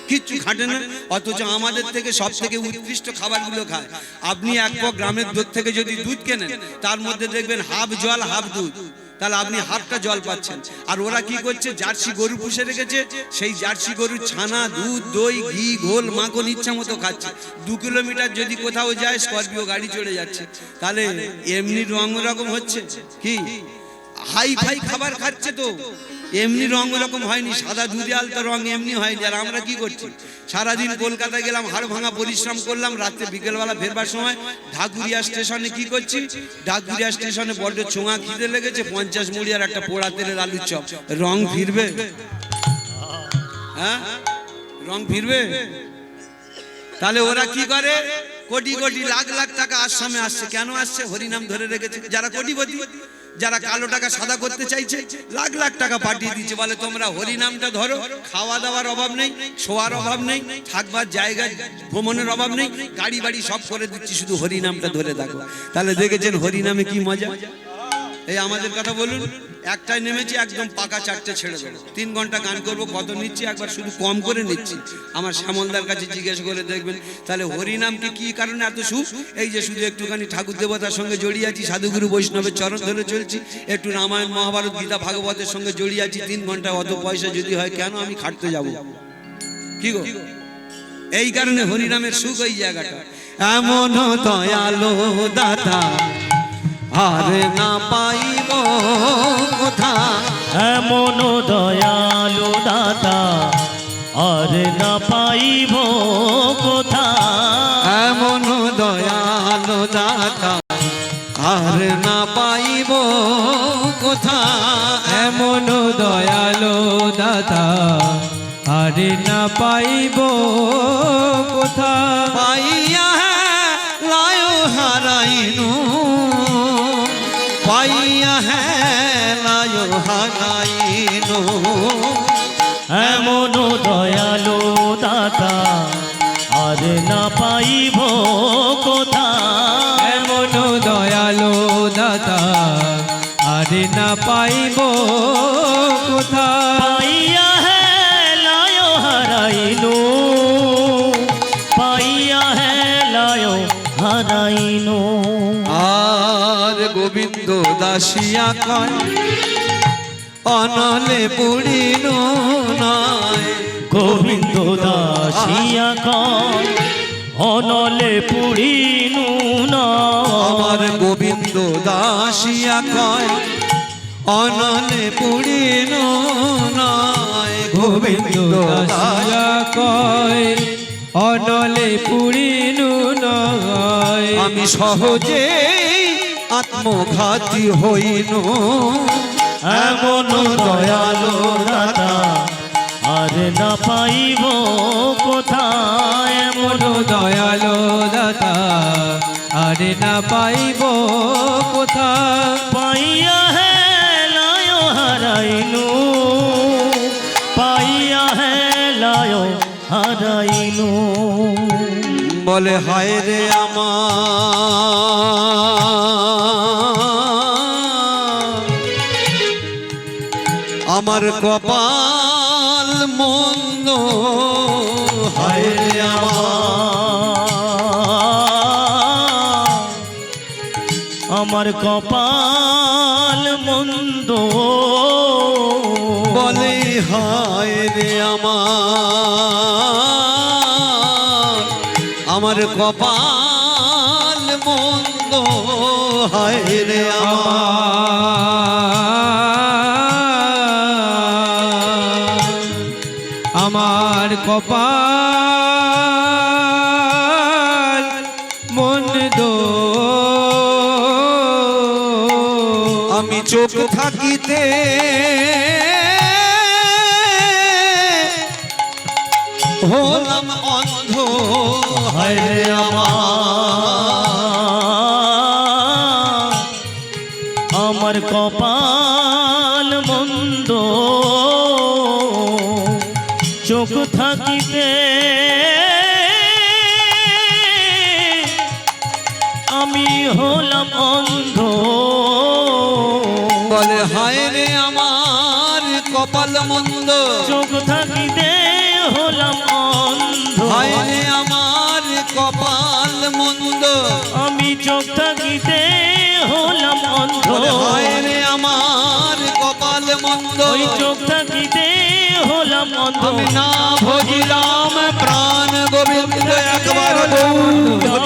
কিচ্ছু খাটে না, অথচ আমাদের থেকে সব থেকে উৎকৃষ্ট খাবারগুলো খায়। আপনি এক পক গ্রামের দুধ থেকে যদি দুধ কেনেন, তার মধ্যে দেখবেন হাফ জল হাফ দুধ, তাহলে আপনি হাফটা জল পাচ্ছেন। আর ওরা কি করছে? জার্সি গরু পুষে রেখেছে, সেই জার্সি গরুর ছানা, দুধ, দই, ঘি, ঘোল, মাখন ইচ্ছা মতো খাচ্ছে। 2 কিলোমিটার যদি কোথাও যায়, স্করপিও গাড়ি চড়ে যাচ্ছে। তাহলে এমনি রং রকম হচ্ছে কি? হাই ফাই খাবার খাচ্ছে, তো এমনি রং রকম হয়নি। সাদা দুধে আলতা রং এমনি হয়নি। আর আমরা কি করছি? সারাদিন কলকাতা গেলাম, হাড় ভাঙা পরিশ্রম করলাম, রাত্রে বিকেলবেলা ফেরবার সময় ঢাকুরিয়া স্টেশনে কি করছি? ঢাকুরিয়া স্টেশনে বড্ড ছোঁয়া খিদে লেগেছে, 50 মুড়ি আর একটা পোড়া তেলের আলুর চপ। রং ফিরবে? হ্যাঁ, রং ফিরবে? তাহলে ওরা কি করে? কোটি কোটি লাখ লাখ টাকা আশ্রমে আসছে। কেন আসছে? হরিনাম ধরে রেখেছে। যারা কোটিপতি, যারা কালো টাকা সাদা করতে চাইছে, লাখ লাখ টাকা পাঠিয়ে দিচ্ছে, বলে তোমরা হরিনামটা ধরো, খাওয়া দাওয়ার অভাব নেই, শোয়ার অভাব নেই, থাকবার জায়গা ভ্রমণের অভাব নেই, গাড়ি বাড়ি সব করে দিচ্ছি, শুধু হরিনামটা ধরে থাকো। তাহলে দেখেছেন হরিনামে কি মজা? এই আমাদের কথা বলুন, একটাই নেমেছি, একদম পাকা 4টে ছেড়ে দেবো। 3 ঘন্টা গান করবো, কত নিচ্ছি একবার শুধু কম করে নিচ্ছি। আমার শ্যামলদার কাছে জিজ্ঞেস করে দেখবেন। তাহলে হরিনামকে কি কারণে এত সুখ? এই যে শুধু একটুখানি ঠাকুর দেবতার সঙ্গে জড়িয়ে আছি, সাধুগুরু বৈষ্ণবের চরণ ধরে চলছি, একটু রামায়ণ মহাভারত গীতা ভাগবতের সঙ্গে জড়িয়ে আছি। 3 ঘন্টা অত পয়সা যদি হয়, কেন আমি খাটতে যাব? কি গো? এই কারণে হরিনামের সুখ ওই জায়গাটা। এমন দয়ালো দাতা আর না পাইব কোথা, এমন দয়ালু দাতা আর না পাইব কোথা, এমন দয়ালো দাতা আর না পাইব কোথা, এমন দয়ালো দাতা আর না পাইব কোথা, পাইয়া লায় হারাইনু, পাইয়া লায় হারাইনু, এমন দয়ালু দাতা আর না পাইব কোথা, এমন দয়ালো দাতা আর না পাইব কোথা, পাইয়া লায় হারাইনু, পাইয়া লায় হারাইনু। আর গোবিন্দ দাসিয়া কয় অনলে পুড়িনু নয়, গোবিন্দ দাসিয়া কয় অনলে পুড়িনু আমার নয়, গোবিন্দ দাসিয়া কয় অনলে পুড়িনু নয়, গোবিন্দ দাসিয়া কয় অনলে পুরিনু নয়, আমি সহজে আত্মঘাতী হইনু, এমন দয়ালো দাতা আর না পাইব কোথা, এমন দয়ালো দাতা আর না পাইব কোথা, পাইয়া লায় হারাইনু, পাইয়া লায় হারাইনু। বলে হায় রে আমার কপাল মন্দ, হায় রে আমার কপাল মন্দ, বলে হায় রে আমার কপাল মন্দ, হায় রে আমার কপাল মন্দ, আমি চোখ থাকিতে হলাম অন্ধ, হায় রে আমার কপাল মন্দ, চোখ থাকিতে আমি হলাম অন্ধ, বলে হায় রে আমার কপাল মন্দ, চোখ থাকিতে হলাম অন্ধ, হায় রে আমার কপাল মন্দ, আমি চোখ থাকিতে হলাম অন্ধ, বলে হায় রে আমার কপাল মন্দ, ওই চোখ থাকিতে হলাম অন্ধ, আমি না ভজিলাম প্রাণ গোবিন্দ একবার না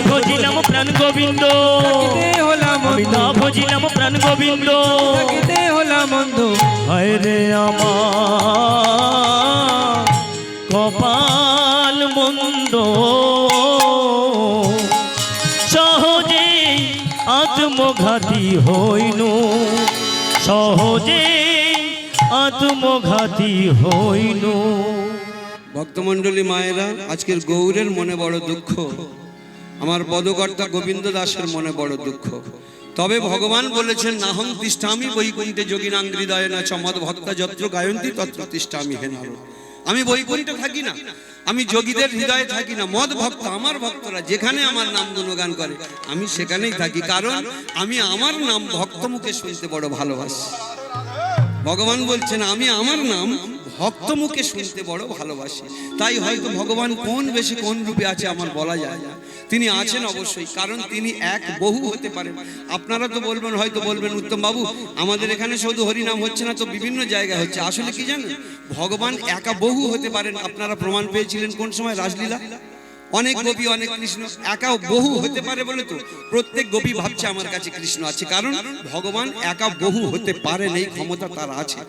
ভজিলাম প্রাণ গোবিন্দ, থাকিতে হলাম আমি অন্ধ, না ভজিলাম প্রাণ গোবিন্দ, থাকিতে হলাম অন্ধ, হায় রে আমার কপাল মন্দ, সহজে আত্মঘাতী হইনু, সহজে আত্মঘাতী হইনু। ভক্তমণ্ডলী মায়েরা, আজকের গৌরের মনে বড় দুঃখ, আমার পদকর্তা গোবিন্দ দাসের মনে বড় দুঃখ। তবে ভগবান বলেছেন নাহং তিষ্ঠামি বৈকুণ্ঠে যোগিনাং হৃদয়েনা চ মদ ভক্তা যত্র গায়ন্তি তত্র তিষ্ঠামি হে নারদ। আমি বৈকুণ্ঠে থাকি না, আমি যোগীদের হৃদয়ে থাকি না, মদ ভক্ত আমার ভক্তরা যেখানে আমার নাম গুণগান করে আমি সেখানেই থাকি, কারণ আমি আমার নাম ভক্ত মুখে শুনতে বড় ভালোবাসি। ভগবান বলছেন আমি আমার নাম ভক্ত মুখে শুনতে বড় ভালোবাসি। তাই হয়তো ভগবান কোন বেশি কোন রূপে আছে আমার বলা যায় না, তিনি আছেন অবশ্যই, কারণ তিনি এক বহু হতে পারেন। আপনারা তো বলবেন, হয়তো বলবেন উত্তম বাবু আমাদের এখানে শুধু হরিনাম হচ্ছে না তো বিভিন্ন জায়গায় হচ্ছে। আসলে কি জানেন, ভগবান একা বহু হতে পারেন। আপনারা প্রমাণ পেয়েছিলেন কোন সময়? রাসলীলা। অনেক গোপী অনেক কৃষ্ণ, একা বহু হতে পারে বলে তো প্রত্যেক গোপী ভাবছে আমার কাছে কৃষ্ণ আছে, কারণ ভগবান একা বহু হতে পারেন, এই ক্ষমতা তার আছে।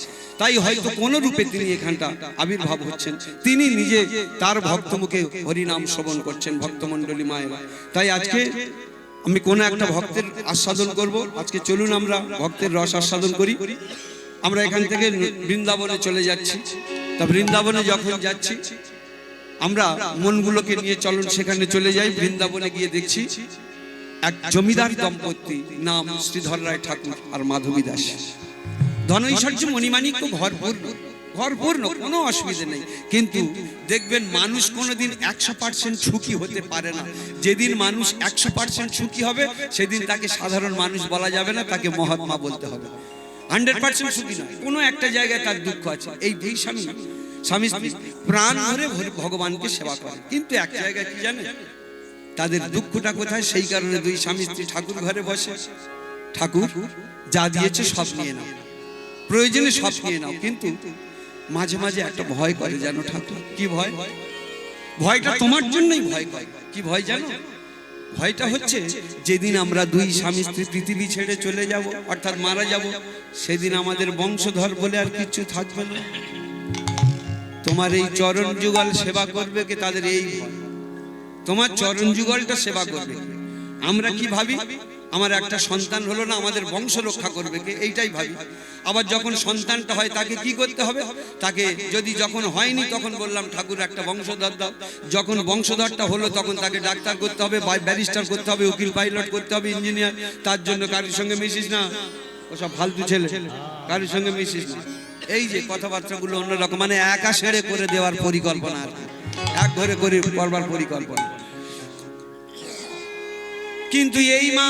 তাই হয়তো কোন রূপে তিনি এখানটা আবির্ভাব হচ্ছেন, তিনি নিজে তার ভক্ত মুখে হরিনাম শ্রবণ করছেন ভক্তমণ্ডলী মায়েরা। তাই আজকে আমি কোন একটা ভক্তের আস্বাদন করব। আজকে চলুন আমরা ভক্তের রস আস্বাদন করি। আমরা এখান থেকে বৃন্দাবনে চলে যাচ্ছি। তা বৃন্দাবনে যখন যাচ্ছি আমরা মনগুলোকে নিয়ে চলুন সেখানে চলে যাই। বৃন্দাবনে গিয়ে দেখছি এক জমিদার দম্পতি, নাম শ্রীধর রায় ঠাকুর আর মাধবী দাস। ধনৈশ্বর্য মণিমাণিক্য ভরপূর্ণ, কোনো অসুবিধা নেই। কিন্তু দেখবেন মানুষ কোনোদিন 100% সুখী হতে পারে না। যেদিন মানুষ 100% সুখী হবে সেদিন তাকে সাধারণ মানুষ বলা যাবে না, তাকে মহাত্মা বলতে হবে। 100% সুখী নয়, কোনো একটা জায়গায় তার দুঃখ আছে। এই দুই স্বামী স্ত্রী প্রাণ ভরে ভগবানকে সেবা করে, কিন্তু এক জায়গায় কি জানে তাদের দুঃখটা কোথায়? সেই কারণে দুই স্বামী স্ত্রী ঠাকুর ঘরে বসে, ঠাকুর যা দিয়েছে সব নিয়ে নাও, প্রয়োজনে সব নিয়ে নাও, কিন্তু মাঝে মাঝে একটা ভয় করে জানো ঠাকুর। কি ভয়? ভয়টা তোমার জন্যই ভয় করে। কি ভয় জানো? ভয়টা হচ্ছে যেদিন আমরা দুই স্বামী স্ত্রী পৃথিবী ছেড়ে চলে যাব, অর্থাৎ মারা যাব, সেদিন আমাদের বংশধর বলে আর কিছু থাকবে না। তোমার এই চরণ যুগল সেবা করবে কে? তাদের এই ভয়। তোমার চরণ যুগলটা সেবা করবে। আমরা কি ভাবি? আমার একটা সন্তান হলো না, আমাদের বংশ রক্ষা করবে কে? এইটাই ভাবি। আবার যখন সন্তানটা হয় তাকে কি করতে হবে? তাকে যদি যখন হয়নি তখন বললাম ঠাকুর একটা বংশধর দাও, যখন বংশধরটা হলো তখন তাকে ডাক্তার করতে হবে, ব্যারিস্টার করতে হবে, উকিল পাইলট করতে হবে, ইঞ্জিনিয়ার। তার জন্য কারোর সঙ্গে মিশিস না, ওসব ফালতু ছেলে, কারোর সঙ্গে মিশিস না। এই যে কথাবার্তাগুলো অন্যরকম, মানে একা সেরে করে দেওয়ার পরিকল্পনা, আর কি এক ঘরে করে করবার পরিকল্পনা। কিন্তু এই মা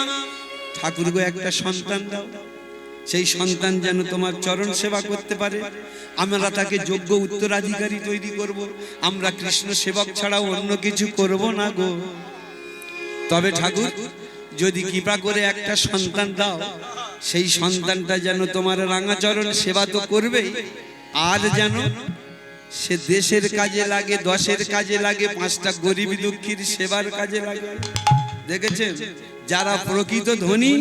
ঠাকুরগো একটা সন্তান দাও, সেই সন্তান যেন তোমার চরণ সেবা করতে পারে, আমরা তাকে যোগ্য উত্তরাধিকারী তৈরি করব। আমরা কৃষ্ণ সেবক ছাড়াও অন্য কিছু করব না গো। তবে ঠাকুর যদি কৃপা করে একটা সন্তান দাও, সেই সন্তানটা যেন তোমার রাঙাচরণ সেবা তো করবেই, আর যেন সে দেশের কাজে লাগে, দশের কাজে লাগে, 5টা গরিব দুঃখীর সেবার কাজে লাগে। দেখেছেন যারা প্রকৃত ধনী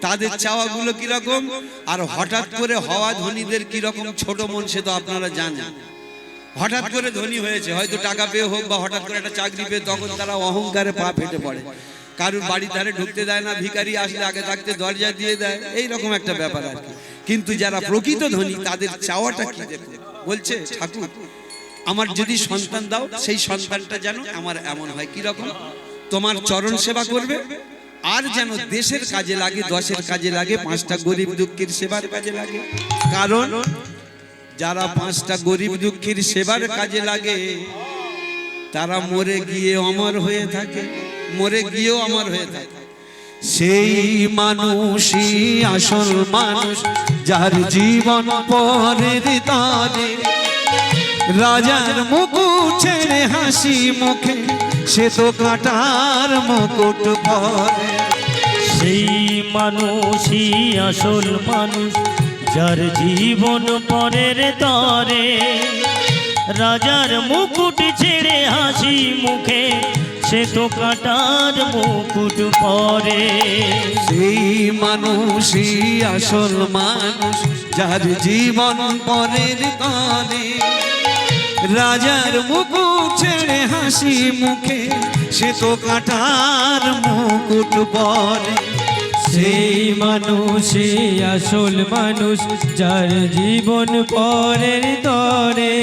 তাদের চাওয়াগুলো কিরকম, আর হঠাৎ করে হওয়া ধনীদের কিরকম ছোট মন, সে তো আপনারা জানেন। হঠাৎ করে ধনী হয়েছে, হয়তো টাকা পেয়ে হোক বা হঠাৎ করে একটা চাকরি পেয়ে, তখন তারা অহংকারে পা ফেটে পড়ে, কারুর বাড়ির ধারে ঢুকতে দেয় না, ভিখারি আসলে আগে থাকতে দরজা দিয়ে দেয়, এইরকম একটা ব্যাপার আর কি। কিন্তু যারা প্রকৃত ধনী তাদের চাওয়াটা কি দেখো, বলছে ঠাকুর আমার যদি সন্তান দাও, সেই সন্তানটা যেন আমার এমন হয় কিরকম, তোমার চরণ সেবা করবে, আর যেন দেশের কাজে লাগে, দশের কাজে লাগে, 5টা গরিব দুঃখীর সেবার কাজে লাগে। কারণ যারা 5টা গরিব দুঃখীর সেবার কাজে লাগে তারা মরে গিয়ে অমর হয়ে থাকে, মরে গিয়েও অমর হয়ে থাকে। সেই মানুষই আসল মানুষ, যার জীবন পরের তরে, রাজার মুকুট ছেড়ে হাসি মুখে, সে তো কাঁটার মুকুট পরে। সেই মানুষই আসল মানুষ, যার জীবন পরের তরে, রাজার মুকুট ছেড়ে হাসি মুখে, সে তো কাঁটার মুকুট পরে। সেই মানুষই আসল মানুষ, যার জীবন পরের তরে, রাজার মুকুট ছেড়ে হাসি মুখে, সে তো কাঁটার মুকুট পরে। সেই মানুষই আসল মানুষ, যার জীবন পরের তরে,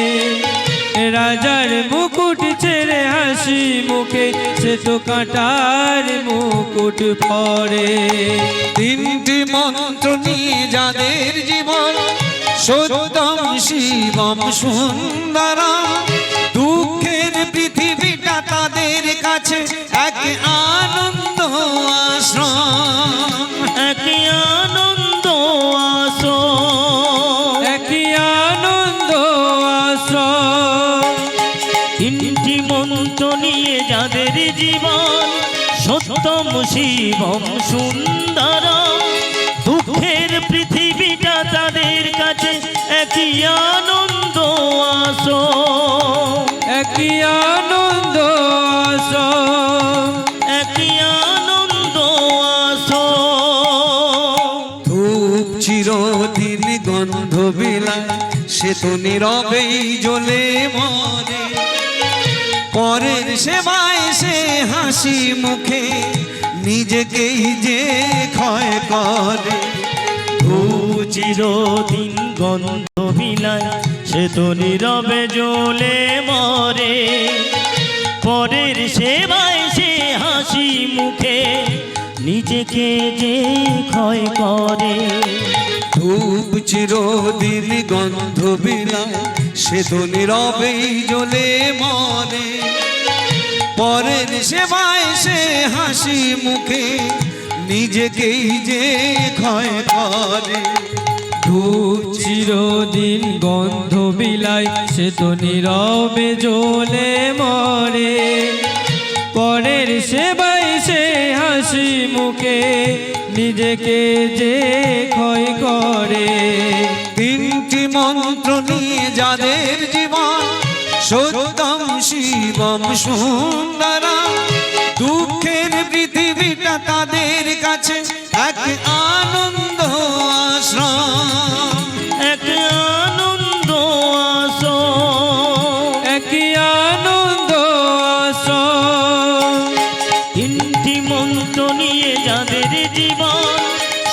রাজার মুকুট ছেড়ে হাসি মুখে, সে তো কাঁটার মুকুট পরে। 3টি মন্ত্র নিয়ে যাদের জীবন, সত্যম শিবম সুন্দরম, দুঃখের পৃথিবীটা তাদের কাছে এক আনন্দ আশ্রম, এক আনন্দ আশ্রম, এক আনন্দ আশ্রম। 3টি মন্ত্র নিয়ে যাদের জীবন, সত্যম শিবম সুন্দরম, দুঃখের পৃথিবীটা তাদের কাছে একই আনন্দ আশ্রম, এক আনন্দ আশ্রম। সে তো নীরবেই জ্বলে মরে, পরের সেবায় সে হাসি মুখে নিজেকেই যে ক্ষয় করে। চিরদিন গন্ধ বিলায় সে তো নীরবে জ্বলে মরে, পরের সেবায় সে হাসি মুখে নিজেকে যে ক্ষয় করে। ধূপ চিরদিন গন্ধ বিলায় সে তো নীরবেই জ্বলে মরে, পরের সেবায় সে হাসি মুখে নিজেকেই যে ক্ষয় করে। ধূপ চিরদিন গন্ধ বিলায় সে তো নীরবে জ্বলে মরে, পরের সেবায় সে হাসি মুখে নিজেকে যে ক্ষয় করে। তিনটি মন্ত্র নিয়ে যাদের জীবন, সত্যম শিবম সুন্দরম, দুঃখের পৃথিবীটা তাদের কাছে এক আনন্দ আশ্রম। এক আনন্দ আশ্রম, এক আনন্দ আশ্রম। তিনটি মন্ত্র নিয়ে যাদের জীবন,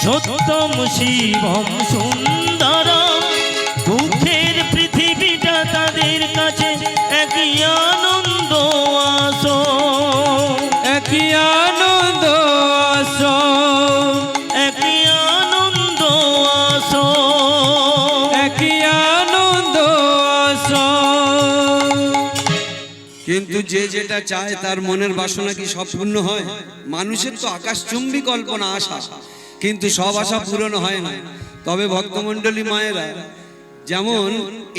সত্যম শিবম সুন্দরম, দুঃখের পৃথিবীটা তাদের কাছে এক আনন্দ আশ্রম। এক আনন্দ আশ্রম, এক আনন্দ আশ্রম। এক আনন্দ আশ্রম। কিন্তু যে যেটা চায় তার মনের বাসনা কি সব পূর্ণ হয়? মানুষের তো আকাশচুম্বী কল্পনা আশা, কিন্তু সব আশা পূরণ হয় না। তবে ভক্তমণ্ডলী মায়েরা, যেমন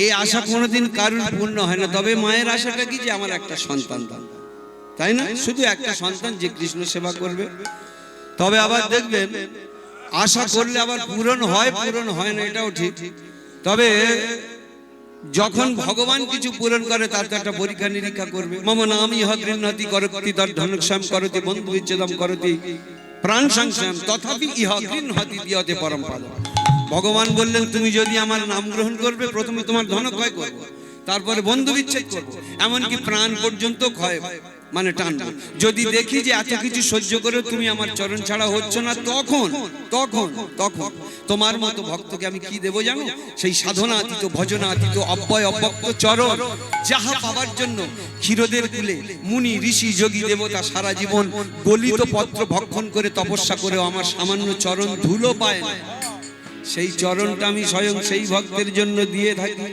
এই আশা কোনোদিন কারোর পূর্ণ হয় না, তবে মায়ের আশাটা কি যে আমার একটা সন্তান দাও, তাই না? শুধু একটা সন্তান যে কৃষ্ণ সেবা করবে। তবে আবার দেখবেন আশা করলে আবার পূরণ হয় না, এটাও ঠিক। তবে যখন ভগবান কিছু পূরণ করে তার তো একটা পরীক্ষা নিরীক্ষা করবে। মম নাম ইহ গৃহ্ণাতি করতি তদ্ধনুক্ষম করতি বন্ধু বিচ্ছেদম করতি প্রাণ সংশয়ম তথাপি ইহ গৃহ্ণাতি দিয়তে পরম পদ। ভগবান বললেন তুমি যদি আমার নাম গ্রহণ করবে, প্রথমে তোমার ধন ক্ষয় করবো, তারপরে বন্ধু বিচ্ছেদ করবো, এমনকি প্রাণ পর্যন্ত ক্ষয় মানে টানবো। যদি দেখি যে এত কিছু সহ্য করে তুমি আমার চরণ ছাড়া হচ্ছ না, তখন তখন তখন তোমার মতো ভক্তকে আমি কি দেবো জানো? সেই সাধনাতীত ভজনাতীত অব্যয় অব্যক্ত চরণ, যাহা পাবার জন্য ক্ষীরদের কুলে মুনি ঋষি যোগী দেবতা সারা জীবন গলিত পত্র ভক্ষণ করে তপস্যা করেও আমার সামান্য চরণ ধুলো পায় না। সেই চরণটা আমি স্বয়ং সেই ভক্তের জন্য দিয়ে থাকি।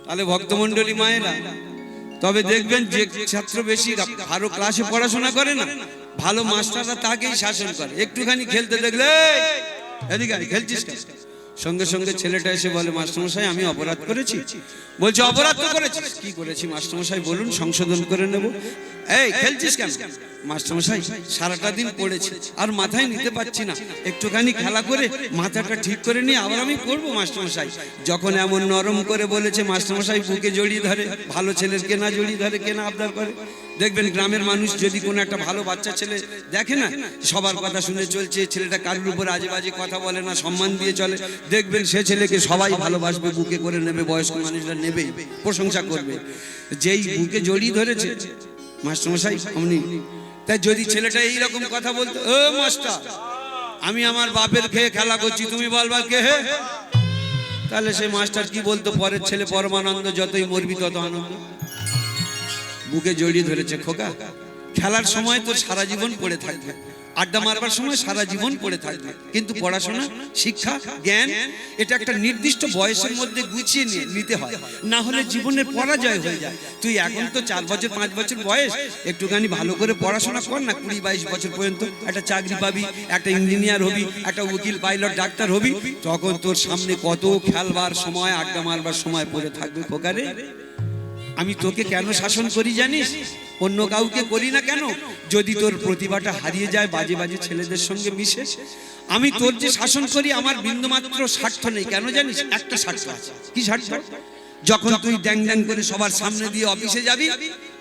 তাহলে ভক্তমণ্ডলী মায়েরা, তবে দেখবেন যে ছাত্র বেশি ভালো ক্লাসে পড়াশোনা করে না, ভালো মাস্টাররা তাকেই শাসন করে। একটুখানি খেলতে দেখলে এদিকে খেলছিস কেন? সঙ্গে সঙ্গে ছেলেটা এসে বলে মাস্টারমশাই আমি অপরাধ করেছি। বলছে অপরাধ তো করেছিস। কি করেছি মাস্টারমশাই বলুন, সংশোধন করে নেব। এই খেলছিস কেন? মাস্টারমশাই সারাটা দিন পড়েছি আর মাথায় নিতে পারছি না, একটুখানি খেলা করে মাথাটা ঠিক করে নিয়ে আবার আমি পড়বো মাস্টারমশাই। যখন এমন নরম করে বলেছে, মাস্টারমশাই বুকে জড়িয়ে ধরে। ভালো ছেলের কেনা জড়িয়ে ধরে, কেনা আবদার করে। দেখবেন গ্রামের মানুষ যদি কোনো একটা ভালো বাচ্চা ছেলে দেখে না, সবার কথা শুনে চলছে, ছেলেটা কারোর উপর আজে বাজে কথা বলে না, সম্মান দিয়ে চলে, দেখবেন সে ছেলেকে সবাই ভালোবাসবে, বুকে করে নেবে, বয়স্ক মানুষরা নেবেই, প্রশংসা করবে। যেই বুকে জড়িয়ে ধরেছে মাস্টারমশাই অমনি। তাই যদি ছেলেটা এইরকম কথা বলতো, ও মাস্টার আমি আমার বাপের খেয়ে খেলা করছি, তুমি বলবা কে হে? তাহলে সেই মাস্টার কি বলতো? পরের ছেলে পরমানন্দ, যতই মরবি তত আনন্দ। বুকে জড়িয়ে ধরেছে খোকা, খেলার সময় তো সারা জীবন পড়ে থাকবে, আড্ডা মারবার সময় সারা জীবন পড়ে থাকবে, কিন্তু পড়াশোনা শিক্ষা জ্ঞান এটা একটা নির্দিষ্ট বয়সের মধ্যে গুছিয়ে নিতে হয়, না হলে জীবনের পরাজয় হয়ে যায়। তুই এখন তো 4 বছর 5 বছর বয়স, একটুখানি ভালো করে পড়াশোনা কর না, 20-22 বছর পর্যন্ত একটা চাকরি পাবি, একটা ইঞ্জিনিয়ার হবি, একটা উকিল পাইলট ডাক্তার হবি, তখন তোর সামনে কত খেলবার সময় আড্ডা মারবার সময় পড়ে থাকবে খোকারে। আমি তোকে কেন শাসন করি জানিস? অন্য কাউকে করি না কেন? যদি তোর প্রতিভাটা হারিয়ে যায় বাজে বাজে ছেলেদের সঙ্গে মিশে। আমি তোর যে শাসন করি আমার বিন্দুমাত্র স্বার্থ নেই, কেন জানিস? একটা স্বার্থ আছে। কি স্বার্থ? যখন তুই ড্যাং ড্যাং করে সবার সামনে দিয়ে অফিসে যাবি,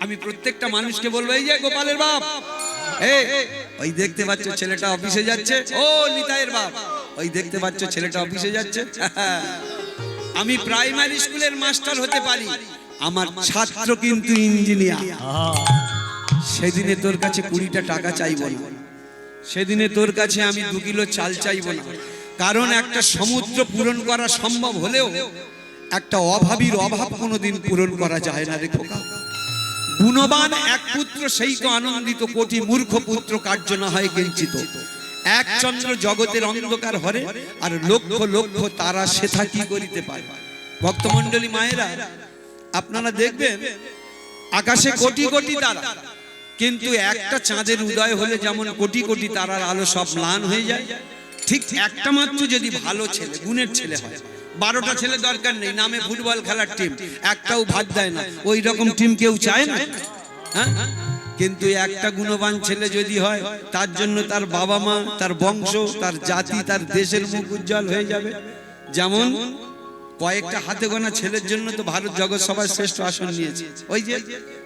আমি প্রত্যেকটা মানুষকে বলবো, এই যে গোপালের বাপ, ওই দেখতে পাচ্ছ ছেলেটা অফিসে যাচ্ছে, ও নিতাইয়ের বাপ, ওই দেখতে পাচ্ছ ছেলেটা অফিসে যাচ্ছে। আমি প্রাইমারি স্কুলের মাস্টার হতে পারি, আমার ছাত্র কিন্তু ইঞ্জিনিয়ার। সেদিনে তোর কাছে 20টা টাকা চাইবো না, সেদিনে তোর কাছে আমি 2 কিলো চাল চাইবো না, কারণ একটা সমুদ্র পূরণ করা সম্ভব হলেও একটা অভাবীর অভাব কোনোদিন পূরণ করা যায় না রে খোকা। গুণবান এক পুত্র সেই তো আনন্দিত, কোটি মূর্খ পুত্র কার্য না হয় কিঞ্চিত। এক চন্দ্র জগতের অন্ধকার হরে, আর লক্ষ লক্ষ তারা সেথা কি করিতে পারে। ভক্তমণ্ডলী মায়েরা, আপনারা দেখবেন আকাশে কোটি কোটি তারা, কিন্তু একটা চাঁদের উদয় হলে যেমন কোটি কোটি তারার আলো সব ম্লান হয়ে যায়, ঠিক একটা মাত্র যদি ভালো ছেলে, গুণের ছেলে হয়, 12টা ছেলে দরকার নেই, নামে ফুটবল খেলার টিম একটাও ভাত দেয় না, ওই রকম টিম কেউ চায় না, হ্যাঁ? কিন্তু একটা গুণবান ছেলে যদি হয়, তার জন্য তার বাবা মা, তার বংশ, তার জাতি, তার দেশের মুখ উজ্জ্বল হয়ে যাবে। যেমন কয়েকটা হাতে গোনা ছেলের জন্য তো ভারত জগৎ সভায় শ্রেষ্ঠ আসন নিয়েছে। ওই যে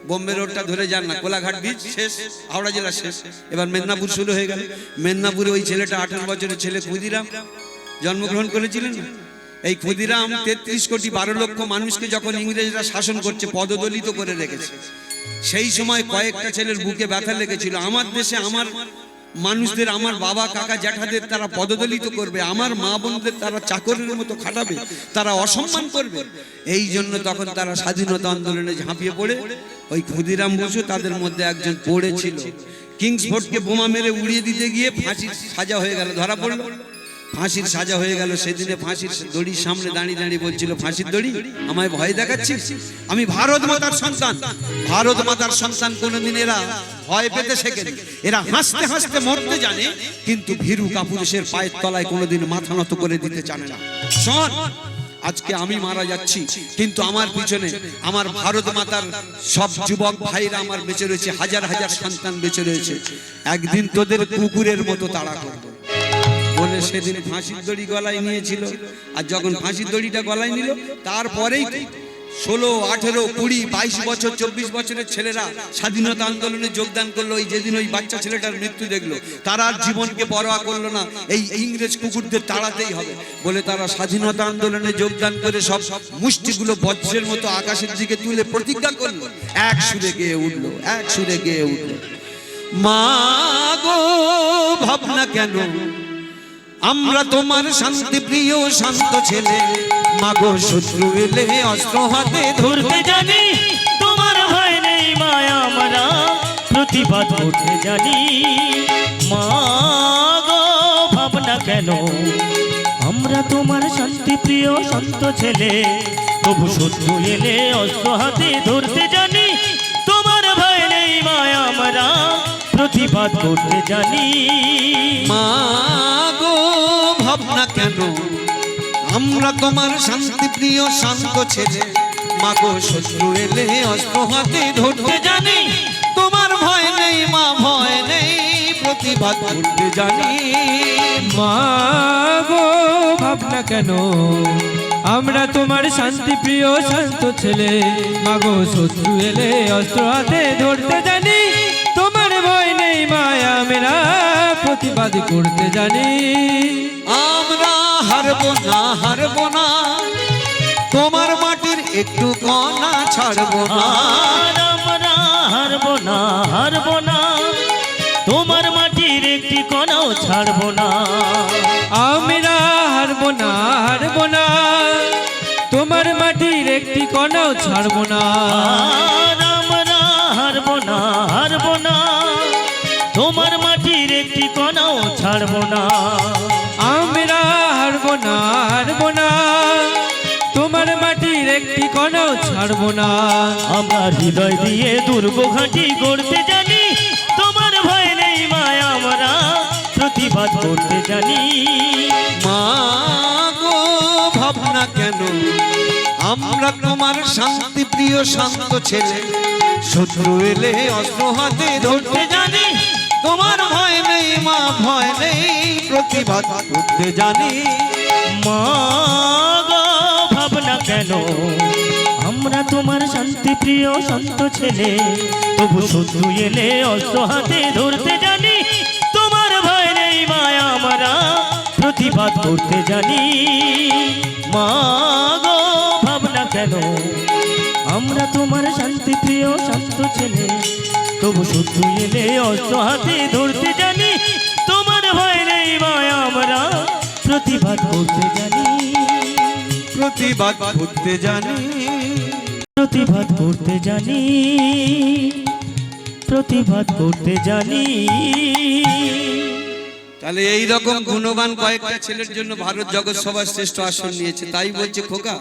বোম্বে রোডটা ধরে যান না, কোলাঘাট বীচ শেষ, হাওড়া জেলা শেষ, এবার মেদিনীপুর শুরু হয়ে গেল। মেদিনীপুরে ওই ছেলেটা 18 বছরের ছেলে ক্ষুদিরাম জন্মগ্রহণ করেছিলেন। এই ক্ষুদিরাম 33 কোটি 12 লক্ষ মানুষকে যখন ইংরেজরা শাসন করছে, পদদলিত করে রেখেছে, সেই সময় কয়েকটা ছেলের বুকে ব্যথা লেগেছিল, আমার দেশে আমার মানুষদের, আমার বাবা কাকা জ্যাঠাদের তারা পদদলিত করবে, আমার মা বোনদের তারা চাকরের মতো খাটাবে, তারা অসম্মান করবে। এই জন্য তখন তারা স্বাধীনতা আন্দোলনে ঝাঁপিয়ে পড়ে ওই ক্ষুদিরাম বসু তাদের মধ্যে একজন পড়েছিল। কিংসফোর্ডকে বোমা মেরে উড়িয়ে দিতে গিয়ে ফাঁসির সাজা হয়ে গেল, ধরা পড়লো, ফাঁসির সাজা হয়ে গেল। সেদিনে ফাঁসির দড়ির সামনে দাঁড়িয়ে দাঁড়িয়ে বলছিল, ফাঁসির দড়ি আমায় ভয় দেখাচ্ছিস? আমি ভারত মাতার সন্তান, ভারত মাতার সন্তান। কোনোদিন এরা ভয় পেতে শেখেনি, এরা হাসতে হাসতে মরতে জানে, কিন্তু ভীরু কাপুরুষের পায়ের তলায় কোনোদিন মাথা নত করে দিতে জানে না। শোন, আজকে আমি মারা যাচ্ছি, কিন্তু আমার পিছনে আমার ভারত মাতার সব যুবক ভাইরা আমার বেঁচে রয়েছে, হাজার হাজার সন্তান বেঁচে রয়েছে, একদিন তোদের কুকুরের মতো তাড়া করবো বলে সেদিন ফাঁসির দড়ি গলায় নিয়েছিল। আর যখন ফাঁসির দড়িটা গলায় নিল, তারপরেই 16, 18, 20, 22 বছর, 24 বছরের ছেলেরা স্বাধীনতা আন্দোলনে যোগদান করলো। ওই যেদিন ওই বাচ্চা ছেলেটার মৃত্যু দেখলো, তারা আর জীবনকে পরোয়া করলো না, এই ইংরেজ কুকুরদের তাড়াতেই হবে বলে তারা স্বাধীনতা আন্দোলনে যোগদান করে সব মুষ্টিগুলো বজ্রের মতো আকাশের দিকে তুলে প্রতিজ্ঞা করলো, এক সুরে গেয়ে উঠলো, এক সুরে গেয়ে উঠলো, মা গো ভাবনা কেন, আমরা তোমার শান্তি প্রিয় শান্ত ছেলে, মাগো শত্রু এলে অস্ত্র হাতে ধরতে জানি, তোমার ভয় নেই মায়া, আমরা প্রতিবাদ করতে জানি। মা গো ভাবনা কেন, আমরা তোমার শান্তি প্রিয় শান্ত ছেলে, তবু শত্রু এলে অস্ত্র হাতে ধরতে জানি। তোমার ভয় নেই মায়া, আমরা প্রতিবাদ করতে জানি। মা গো ভাবনা কেন, আমরা তোমার শান্তি প্রিয় শান্ত ছেলে, মাগো শত্রু এলে অস্ত্র হাতে ধরতে জানি। তোমার ভয় নেই মা, ভয় নেই, প্রতিবাদ করতে জানি। মা গো ভাবনা কেন, আমরা তোমার শান্তি প্রিয় শান্ত ছেলে, মাগো শত্রু এলে অস্ত্র হাতে ধরতে জানি। তোমার ভয় নেই মায়া, আমরা প্রতিবাদ করতে জানি। আমরা হারবো না, হারবো না, তোমার মাটির একটু কণা ছাড়বো না। আর আমরা হারবো না, হারবো না, তোমার মাটির একটি কণাও ছাড়বো না। আমরা হারবো না, হারবো না, তোমার মাটির একটি কণাও ছাড়বো না। আর আমরা হারবো না, হারবো না, তোমার মাটির একটি কণাও ছাড়বো না। আমরা হারবো না, হারবো না, তোমার মাটির একটি কণাও ছাড়বো না। আমরা হৃদয় দিয়ে দুর্গ ঘাঁটি গড়তে জানি, তোমার ভয় নেই মায়া, আমরা প্রতিবাদ করতে জানি। মা গো ভাবনা কেন, আমরা তোমার শান্তি প্রিয় শান্ত ছেলে, শত্রু এলে অস্ত্র হাতে ধরতে জানি। তোমার ভয় নেই মা, ভয় নেই, প্রতিবাদ করতে জানি। মা গো ভাবনা কেন, আমরা তোমার শান্তি প্রিয় শান্ত ছেলে, তবু শত্রু এলে অস্ত্র হাতে ধরতে জানি। তোমার ভয় নেই মায়া, আমরা প্রতিবাদ করতে জানি। মা গো ভাবনা কেন, আমরা তোমার শান্তি প্রিয় শান্ত ছেলে, তবু শত্রু এলে অস্ত্র হাতে ধরতে জানি। তোমার ভয় নেই ভয়, আমরা প্রতিবাদ করতে জানি। প্রতিবাদ করতে জানি, প্রতিবাদ করতে জানি, প্রতিবাদ করতে জানি। তাহলে এই রকম গুণবান কয়েকটা ছেলের জন্য ভারত জগৎ সভার শ্রেষ্ঠ আসন নিয়েছে। তাই বলছে খোকা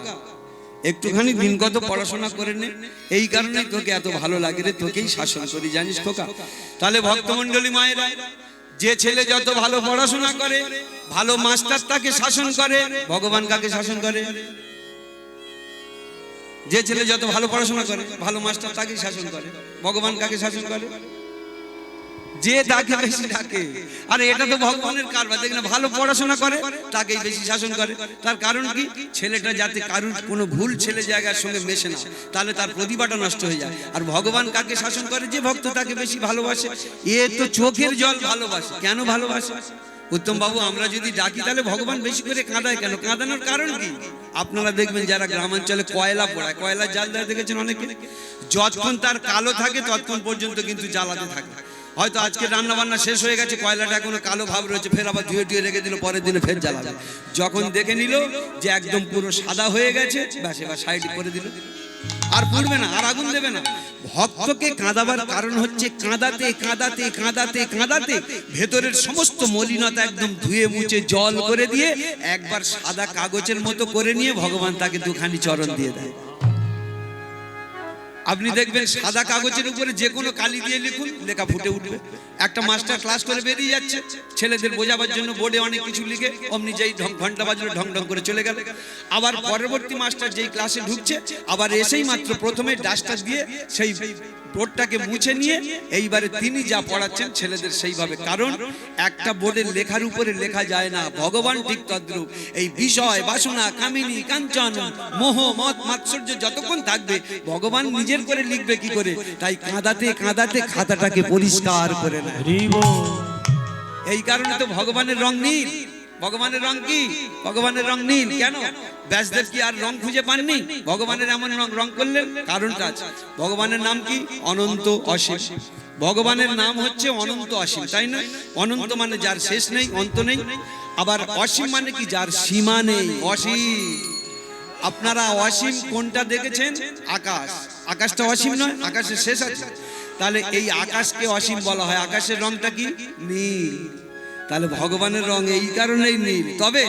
একটুখানি দিনগত পড়াশোনা করে নে, এই কারণেই তোকে এত ভালো লাগে রে, তোকেই শাসন করি জানিস খোকা। তাহলে ভক্তমণ্ডলী মায়েরা, যে ছেলে যত ভালো পড়াশোনা করে, ভালো মাস্টার তাকে শাসন করে, ভগবান কাকে শাসন করে? যে ছেলে যত ভালো পড়াশোনা করে, ভালো মাস্টার তাকে শাসন করে, ভগবান কাকে শাসন করে? যে তাকে বেশি ডাকে। আরে এটা তো ভগবানের কারবার, দেখেন ভালো পড়াশোনা করে তাকেই বেশি শাসন করে। তার কারণ কি? ছেলেটা যাতে কারুর কোনো ভুল ছেলে জায়গার সঙ্গে মেশে না, তাহলে তার প্রতিভাটা নষ্ট হয়ে যায়। আর ভগবান কাকে শাসন করে? যে ভক্ত তাকে বেশি ভালোবাসে। এ তো চোখের জল ভালোবাসে। কেন ভালোবাসে? উত্তম বাবু, আমরা যদি ডাকি তাহলে ভগবান বেশি করে কাঁদায় কেন? কাঁদানোর কারণ কি? আপনারা দেখবেন যারা গ্রামাঞ্চলে কয়লা পোড়ায়, কয়লার জাল দেয় দেখেছেন অনেকে, যতক্ষণ তার কালো থাকে ততক্ষণ পর্যন্ত কিন্তু জ্বালাতে থাকে। হয়তো আজকে রান্না বান্না শেষ হয়ে গেছে, কয়লাটা এখনো কালো ভাব রয়েছে, ফের আবার ধুয়ে ধুয়ে রেখে দিল, পরের দিনে ফের জ্বালাবে। যখন দেখে নিল যে একদম পুরো সাদা হয়ে গেছে, ব্যাস এবার সাইড করে দিল, আর পুড়বে না, আর আগুন দেবে না। ভক্তকে কাঁদাবার কারণ হচ্ছে কাঁদাতে কাঁদাতে কাঁদাতে কাঁদাতে ভেতরের সমস্ত মলিনতা একদম ধুয়ে মুছে জল করে দিয়ে একবার সাদা কাগজের মতো করে নিয়ে ভগবান তাকে দুখানি চরণ দিয়ে দেয়। আপনি দেখবেন সাদা কাগজের উপরে যে কোনো কালি দিয়ে লিখুন, লেখা ফুটে উঠবে। একটা মাস্টার ক্লাস করে বেরিয়ে যাচ্ছে, ছেলেদের বোঝাবার জন্য বোর্ডে অনেক কিছু লিখে, অমনি যেই ঘন্টা বাজলো ঢং ঢং করে চলে গেল। আবার পরবর্তী মাস্টার যেই ক্লাসে ঢুকছে, আবার এসেই মাত্র প্রথমে ডাস্টার দিয়ে সেই বোর্ডটাকে মুছে নিয়ে এইবারে তিনি যা পড়াচ্ছেন ছেলেদের সেইভাবে। কারণ একটা বোর্ডের লেখার উপরে লেখা যায় না, ভগবান ঠিক তদ্রূপ। এই বিষয় বাসনা কামিনী কাঞ্চন মোহ মত মাৎসর্য যতক্ষণ থাকবে, ভগবান নিজের করে লিখবে কি করে? তাই কাঁদাতে কাঁদাতে খাতাটাকে পরিষ্কার করে নেয়। এই কারণে তো ভগবানের রং নীল। ভগবানের রং কি? ভগবানের রং নীল। কেন? ব্যাসদেব কি আর রং খুঁজে পাননি? ভগবানের এমন রং করলেন, কারণটা আছে। ভগবানের নাম কি? অনন্ত অসীম। ভগবানের নাম হচ্ছে অনন্ত অসীম, তাই না? অনন্ত মানে যার শেষ নেই, অন্ত নেই। আবার অসীম মানে কি? যার সীমা নেই, অসীম। আপনারা অসীম কোনটা দেখেছেন? আকাশ। আকাশটা অসীম নয়, আকাশের শেষ আছে। তাহলে এই আকাশকে অসীম বলা হয়। আকাশের রংটা কি? নীল। তাহলে ভগবানের রং এই কারণেই নীল। তবে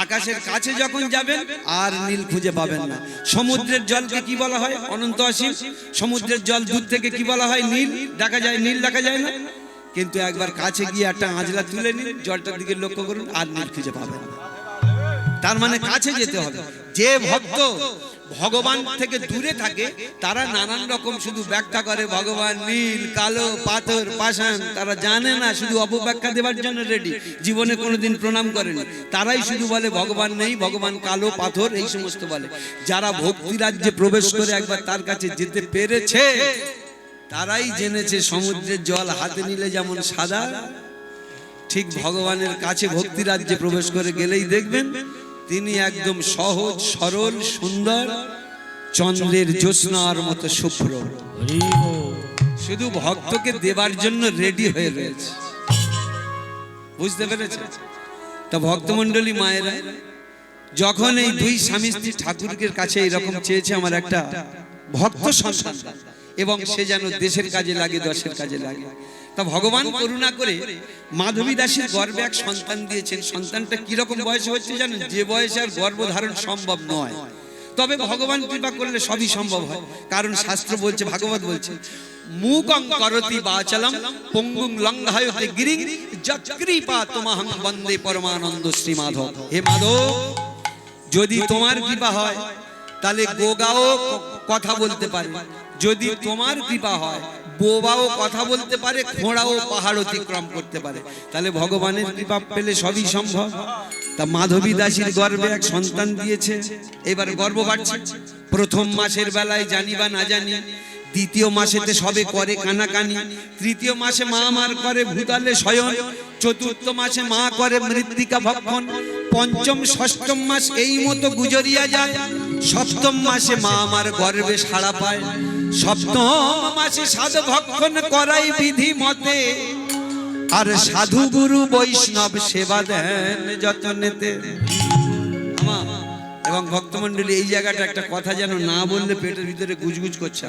আকাশের কাছে যখন যাবেন আর নীল খুঁজে পাবেন না। সমুদ্রের জলকে কি বলা হয়? অনন্ত অসীম। সমুদ্রের জল দূর থেকে কি বলা হয়? নীল। দেখা যায়, নীল দেখা যায় না। কিন্তু একবার কাছে গিয়ে একটা আঁজলা তুলে নিন, জলটার দিকে লক্ষ্য করুন, আর নীল খুঁজে পাবেন না। তার মানে কাছে যেতে হবে। যে ভক্ত ভগবান থেকে দূরে থাকে তারা নানান রকম শুধু ব্যাখ্যা করে, ভগবান নীল, কালো, পাথর, পাষাণ। তারা জানে না, শুধু অপব্যাখ্যা দেওয়ার জন্য রেডি। জীবনে কোনোদিন প্রণাম করেনি। তারাই শুধু বলে ভগবান নেই, ভগবান কালো, পাথর, এই সমস্ত বলে। যারা ভক্তি রাজ্যে প্রবেশ করে একবার তার কাছে যেতে পেরেছে, তারাই জেনেছে সমুদ্রের জল হাতে নিলে যেমন সাদা, ঠিক ভগবানের কাছে ভক্তি রাজ্যে প্রবেশ করে গেলেই দেখবেন তিনি একদম সহজ সরল সুন্দর, চন্দ্রের জ্যোৎস্নার মতো শুভ্র। শুধু ভক্তকে দেবার জন্য রেডি হয়ে রয়েছে। বুঝতে পেরেছে? তা ভক্তমণ্ডলী মায়েরা, যখন এই দুই স্বামী স্ত্রী ঠাকুরের কাছে এইরকম চেয়েছে আমার একটা ভক্ত সন্তান, এবং সে যেন দেশের কাজে লাগে, দশের কাজে লাগে, তা ভগবান করুণা করে মাধবী দাসীর গর্ভে এক সন্তান দিয়েছেন। সন্তানটা কিরকম বয়সে হচ্ছে জানেন? যে বয়সে আর গর্ভধারণ সম্ভব নয়, তবে ভগবান কৃপা করলে সবই সম্ভব হয়। কারণ শাস্ত্র বলছে, ভাগবত বলছে, মুকং করতি বাচলম পঙ্গুং লঙ্ঘায়তে গিরিং যৎকৃপা তোমাহং বন্দে পরমানন্দ শ্রী মাধব। হে মাধব, যদি তোমার কৃপা হয় তাহলে গোগাও কথা বলতে পারে, যদি তোমার কৃপা হয় বোবাও কথা বলতে পারে, ঘোড়াও পাহাড় অতিক্রম করতে পারে। তাহলে ভগবানের কৃপা পেলে সবই সম্ভব। তা মাধবী দাসীর গর্ভে এক সন্তান দিয়েছে। এবার গর্ভ বাড়ছে। প্রথম মাসের বেলায় জানি বা না জানি দ্বিতীয় মাসেতে সবে করে কানাকানি, তৃতীয় মাসে মা আমার করে ভূতালে শয়ন, চতুর্থ মাসে মা করে মৃত্তিকা ভক্ষণ, পঞ্চম ষষ্ঠম মাস এই মতো গুজরিয়া যায়, সপ্তম মাসে মা আমার গর্ভে সাড়া পায়, সপ্তম মাসে সাধু ভক্ষণ করাই বিধি মতে, আর সাধু গুরু বৈষ্ণব সেবা দেন যতনেতে। এবং ভক্তমণ্ডলী, এই জায়গাটা একটা কথা যেন না বললে পেটের ভিতরে গুজগুজ করছে।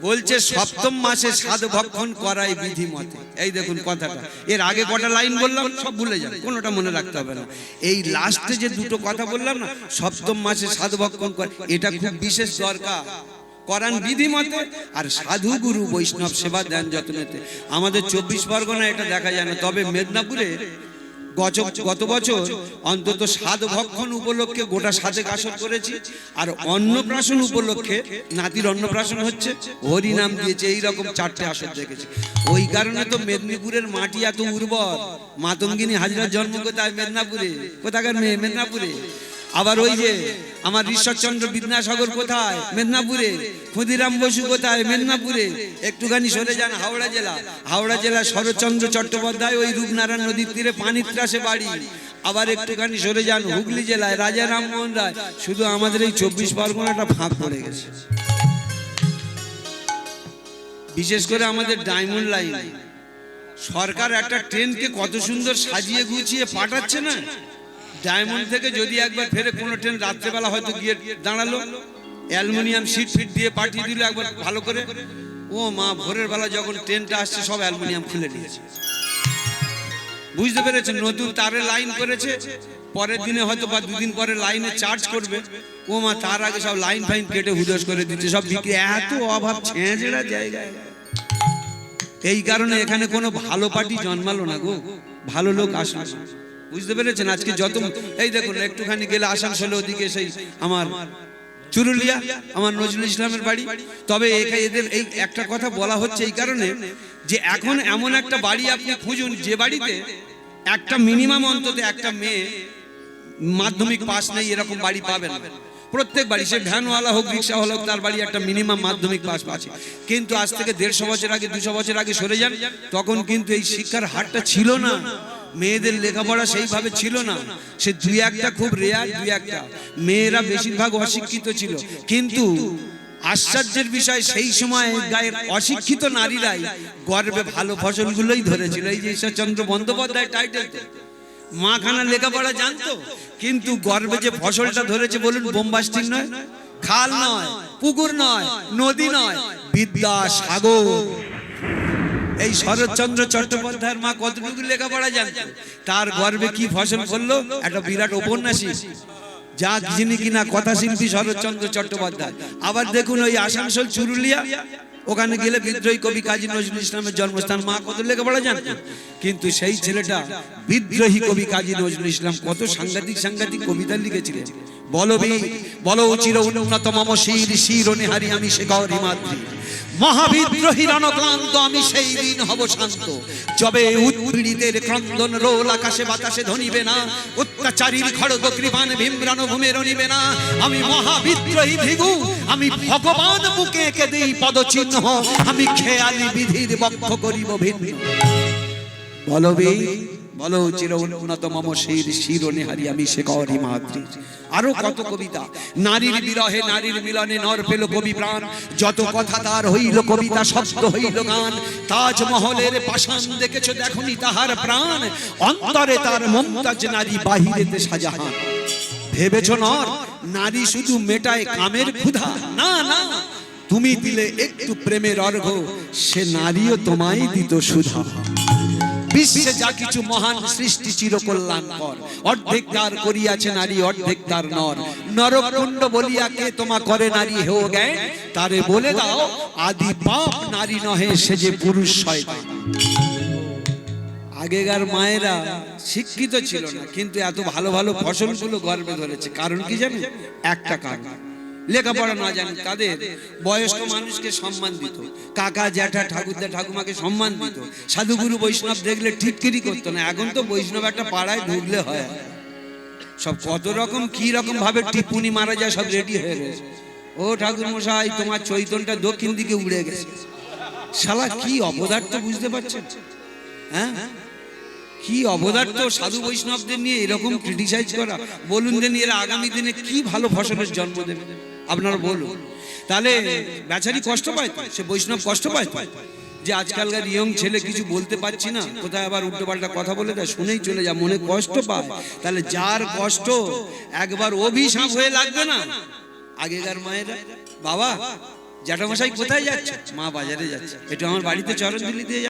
বলছে সপ্তম মাসে সাধু ভক্ষণ করাই বিধি মতে। এই দেখুন কথাটা, এর আগে কটা লাইন বললাম সব ভুলে যান, কোনোটা মনে রাখতে হবে না। এই লাস্টে যে দুটো কথা বললাম না, সপ্তম মাসে সাধু ভক্ষণ করে, এটা খুব বিশেষ দরকার, করান বিধি মতে, আর সাধু গুরু বৈষ্ণব সেবা দেন যত্নেতে। আমাদের 24 পরগনা এটা দেখা যায় না, তবে মেদিনীপুরে গত বছর অন্তত সাধু ভক্ষণ উপলক্ষে গোটা সাধে আসর করেছি, আর অন্নপ্রাশন উপলক্ষে নাতির অন্নপ্রাশন হচ্ছে, হরি নাম দিয়েছে, এইরকম 4টে আসর দেখেছি। ওই কারণে তো মেদিনীপুরের মাটি এত উর্বর। মাতঙ্গিনী হাজরার জন্ম কোথায়? মেদিনীপুরে। কোথাকার মেয়ে? মেদিনীপুরে। আবার ওই যে আমার ঈশ্বরচন্দ্র বিদ্যাসাগর কোথায়? মেদিনীপুরে। ক্ষুদিরাম বসু কোথায়? মেদিনীপুরে। একটুখানি সরে যান হাওড়া জেলা, হাওড়া জেলা শরৎচন্দ্র চট্টোপাধ্যায় ওই রূপনারায়ণ নদীর তীরে পানির ত্রাসে বাড়ি। আবার একটুখানি সরে যান হুগলি জেলায় রাজা রামমোহন রায়। শুধু আমাদের এই 24 পরগনাটা ফাঁক পড়ে গেছে। বিশেষ করে আমাদের ডায়মন্ড লাইন, সরকার একটা ট্রেনকে কত সুন্দর সাজিয়ে গুছিয়ে পাঠাচ্ছে না। ডায়মন্ড থেকে যদি একবার ফেরে কোনো ট্রেন রাত্রেবেলা হয়তো গিয়ে দাঁড়ালো, অ্যালুমিনিয়াম সিট ফিট দিয়ে পাঠিয়ে দিল একবার ভালো করে, ও মা ভোরের বেলা যখন ট্রেনটা আসছে সব অ্যালুমিনিয়াম খুলে দিয়েছে। বুঝতে পেরেছেন? নতুন তারে লাইন করেছে, পরের দিনে হয়তো বা দুদিন পরে লাইনে চার্জ করবে, ও মা তার আগে সব লাইন ফাইন কেটে হুদস করে দিচ্ছে, সব বিক্রি। এত অভাব ছেঁচড়া জায়গায়। এই কারণে এখানে কোনো ভালো পার্টি জন্মালো না গো, ভালো লোক আসলো না। বুঝতে পেরেছেন? আজকে যত এই দেখুন একটুখানি গেলে আসানসোলে ওদিকে সেই আমার চুরুলিয়া, আমার নজরুল ইসলামের বাড়ি। তবে এদের এই একটা কথা বলা হচ্ছে এই কারণে যে এখন এমন একটা বাড়ি আপনি খুঁজুন যে বাড়িতে একটা মিনিমাম অন্তত একটা মেয়ে মাধ্যমিক পাস নেই, এরকম বাড়ি পাবেন। প্রত্যেক বাড়ি, সে ভ্যানওয়ালা হোক রিক্সাওয়ালা হোক, তার বাড়ি একটা মিনিমাম মাধ্যমিক পাস আছে। কিন্তু আজ থেকে 150 বছর আগে 200 বছর আগে সরে যান, তখন কিন্তু এই শিক্ষার হারটা ছিল না, মেয়েদের লেখাপড়া সেইভাবে ছিল না। সে দুই একটা খুব রেয়ার, দুই একটা মেয়েরা বেশিরভাগ অশিক্ষিত ছিল। কিন্তু আশ্চর্যের বিষয় সেই সময় গায়ের অশিক্ষিত নারীরাই গর্বে ভালো ফসলগুলোই ধরেছিল। এই যে ঈশ্বরচন্দ্র বন্দ্যোপাধ্যায় টাইটেল, মাখানা লেখাপড়া জানতো, কিন্তু গর্বে যে ফসলটা ধরেছে বলুন, বোম্বাস্টিক নয়, খাল নয়, পুকুর নয়, নদী নয়, বিদ্যাসাগর। এই শরৎচন্দ্র চট্টোপাধ্যায়ের মা কতটুকু লেখাপড়া জানতো, তার গর্বে কি ফসল করলো, একটা বিরাট উপন্যাসী, যা যিনি কিনা কথা শিল্পী শরৎচন্দ্র চট্টোপাধ্যায়। আবার দেখুন ওই আসানসোল চুরুলিয়া, ওখানে গেলে বিদ্রোহী কবি কাজী নজরুল ইসলামের জন্মস্থান, মা কত লেখাপড়া জানতো, কিন্তু সেই ছেলেটা বিদ্রোহী কবি কাজী নজরুল ইসলাম কত সাংঘাতিক সাংঘাতিক কবিতা লিখেছিলেন। বলবীর বল চির উন্নত মম শির শির নেহারি আমি সে গৌরী মাতৃ, মহাবিদ্রোহীর অনক্লান্ত আমি সেই দিন হব শান্ত, যবে উৎপীড়িতের ক্রন্দন রোল আকাশে বাতাসে ধনিবে না, অত্যাচারীর খড়গ কৃপান ভীমরান ভূমে রনিবে না, আমি মহাবিদ্রোহী ভৃগু, আমি ভগবান বুকে এঁকে দেই পদচিহ্ন, আমি খেয়ালি বিধির বক্ষ করিব ভিন্ন। বলবীর বলো চির উন্নত মম শির শির নেহারি আমি সে গৌরী মাতৃ। আরো কত কবিতা, নারীর বিরহে নারীর মিলনে নর পেল কবি প্রাণ, যত কথা তার হইল কবিতা শব্দ হইল গান, তাজমহলের পাষাণ দেখেছো দেখনি তাহার প্রাণ, অন্তরে তার মমতাজ নারী বাহিরেতে শাহজাহান। ভেবেছো নর নারী শুধু মেটায় কামের ক্ষুধা, না না, তুমি দিলে একটু প্রেমের অর্ঘ্য, সে নারীও তোমায় দিত সুধা। বিশ্বে যা কিছু মহান সৃষ্টি চির কল্যাণকর, অর্ধেক তার করিয়াছে নারী অর্ধেক তার নর, নরকুণ্ড বলিয়া কে তোমা করে নারী হেও জ্ঞান, তারে বলে দাও আদি পাপ নারী নহে সে যে পুরুষ শয়তান। আগেকার মায়েরা শিক্ষিত ছিল না, কিন্তু এত ভালো ভালো ফসলগুলো গর্বে ধরেছে। কারণ কি জানেন? একটা কারণ, লেখাপড়া না জানেন তাদের বয়স্ক মানুষকে সম্মান দিত, কাকা জ্যাঠা ঠাকুরদা ঠাকুমাকে সম্মান দিত, সাধুগুরু বৈষ্ণব দেখলে ঠিককিরি করতো না। এখন তো বৈষ্ণব একটা পাড়ায় ঢুকলে হয়, সব কত রকম কি রকম ভাবে টিপুনি মারা যায়, সব রেডি হয়ে গেছে। ও ঠাকুর মশাই, তোমার চৈতনটা দক্ষিণ দিকে উড়ে গেছে। শালা কি অপদার্থ, বুঝতে পারছেন? হ্যাঁ, কি অপদার্থ সাধু বৈষ্ণবদের নিয়ে এরকম ক্রিটিসাইজ করা। বলুন দেন এরা আগামী দিনে কি ভালো ফসলের জন্ম দেবে, আপনারা বলুন। তাহলে বেচারি কষ্ট পায় তো, সে বৈষ্ণব কষ্ট পায় তো, যে আজকালকার ইয়ং ছেলে কিছু বলতে পারছি না, কোথায় আবার উল্টো পাল্টা কথা বলে দেয়, শুনেই চলে যায়, মনে কষ্ট পায়। তাহলে যার কষ্ট একবার অভিশাপ হয়ে লাগবে না। আগেকার মায়েরা, বাবা জ্যাঠামশাই কোথায় যাচ্ছে? মা বাজারে যাচ্ছে, একটু আমার বাড়িতে চরণ দিলি দিয়ে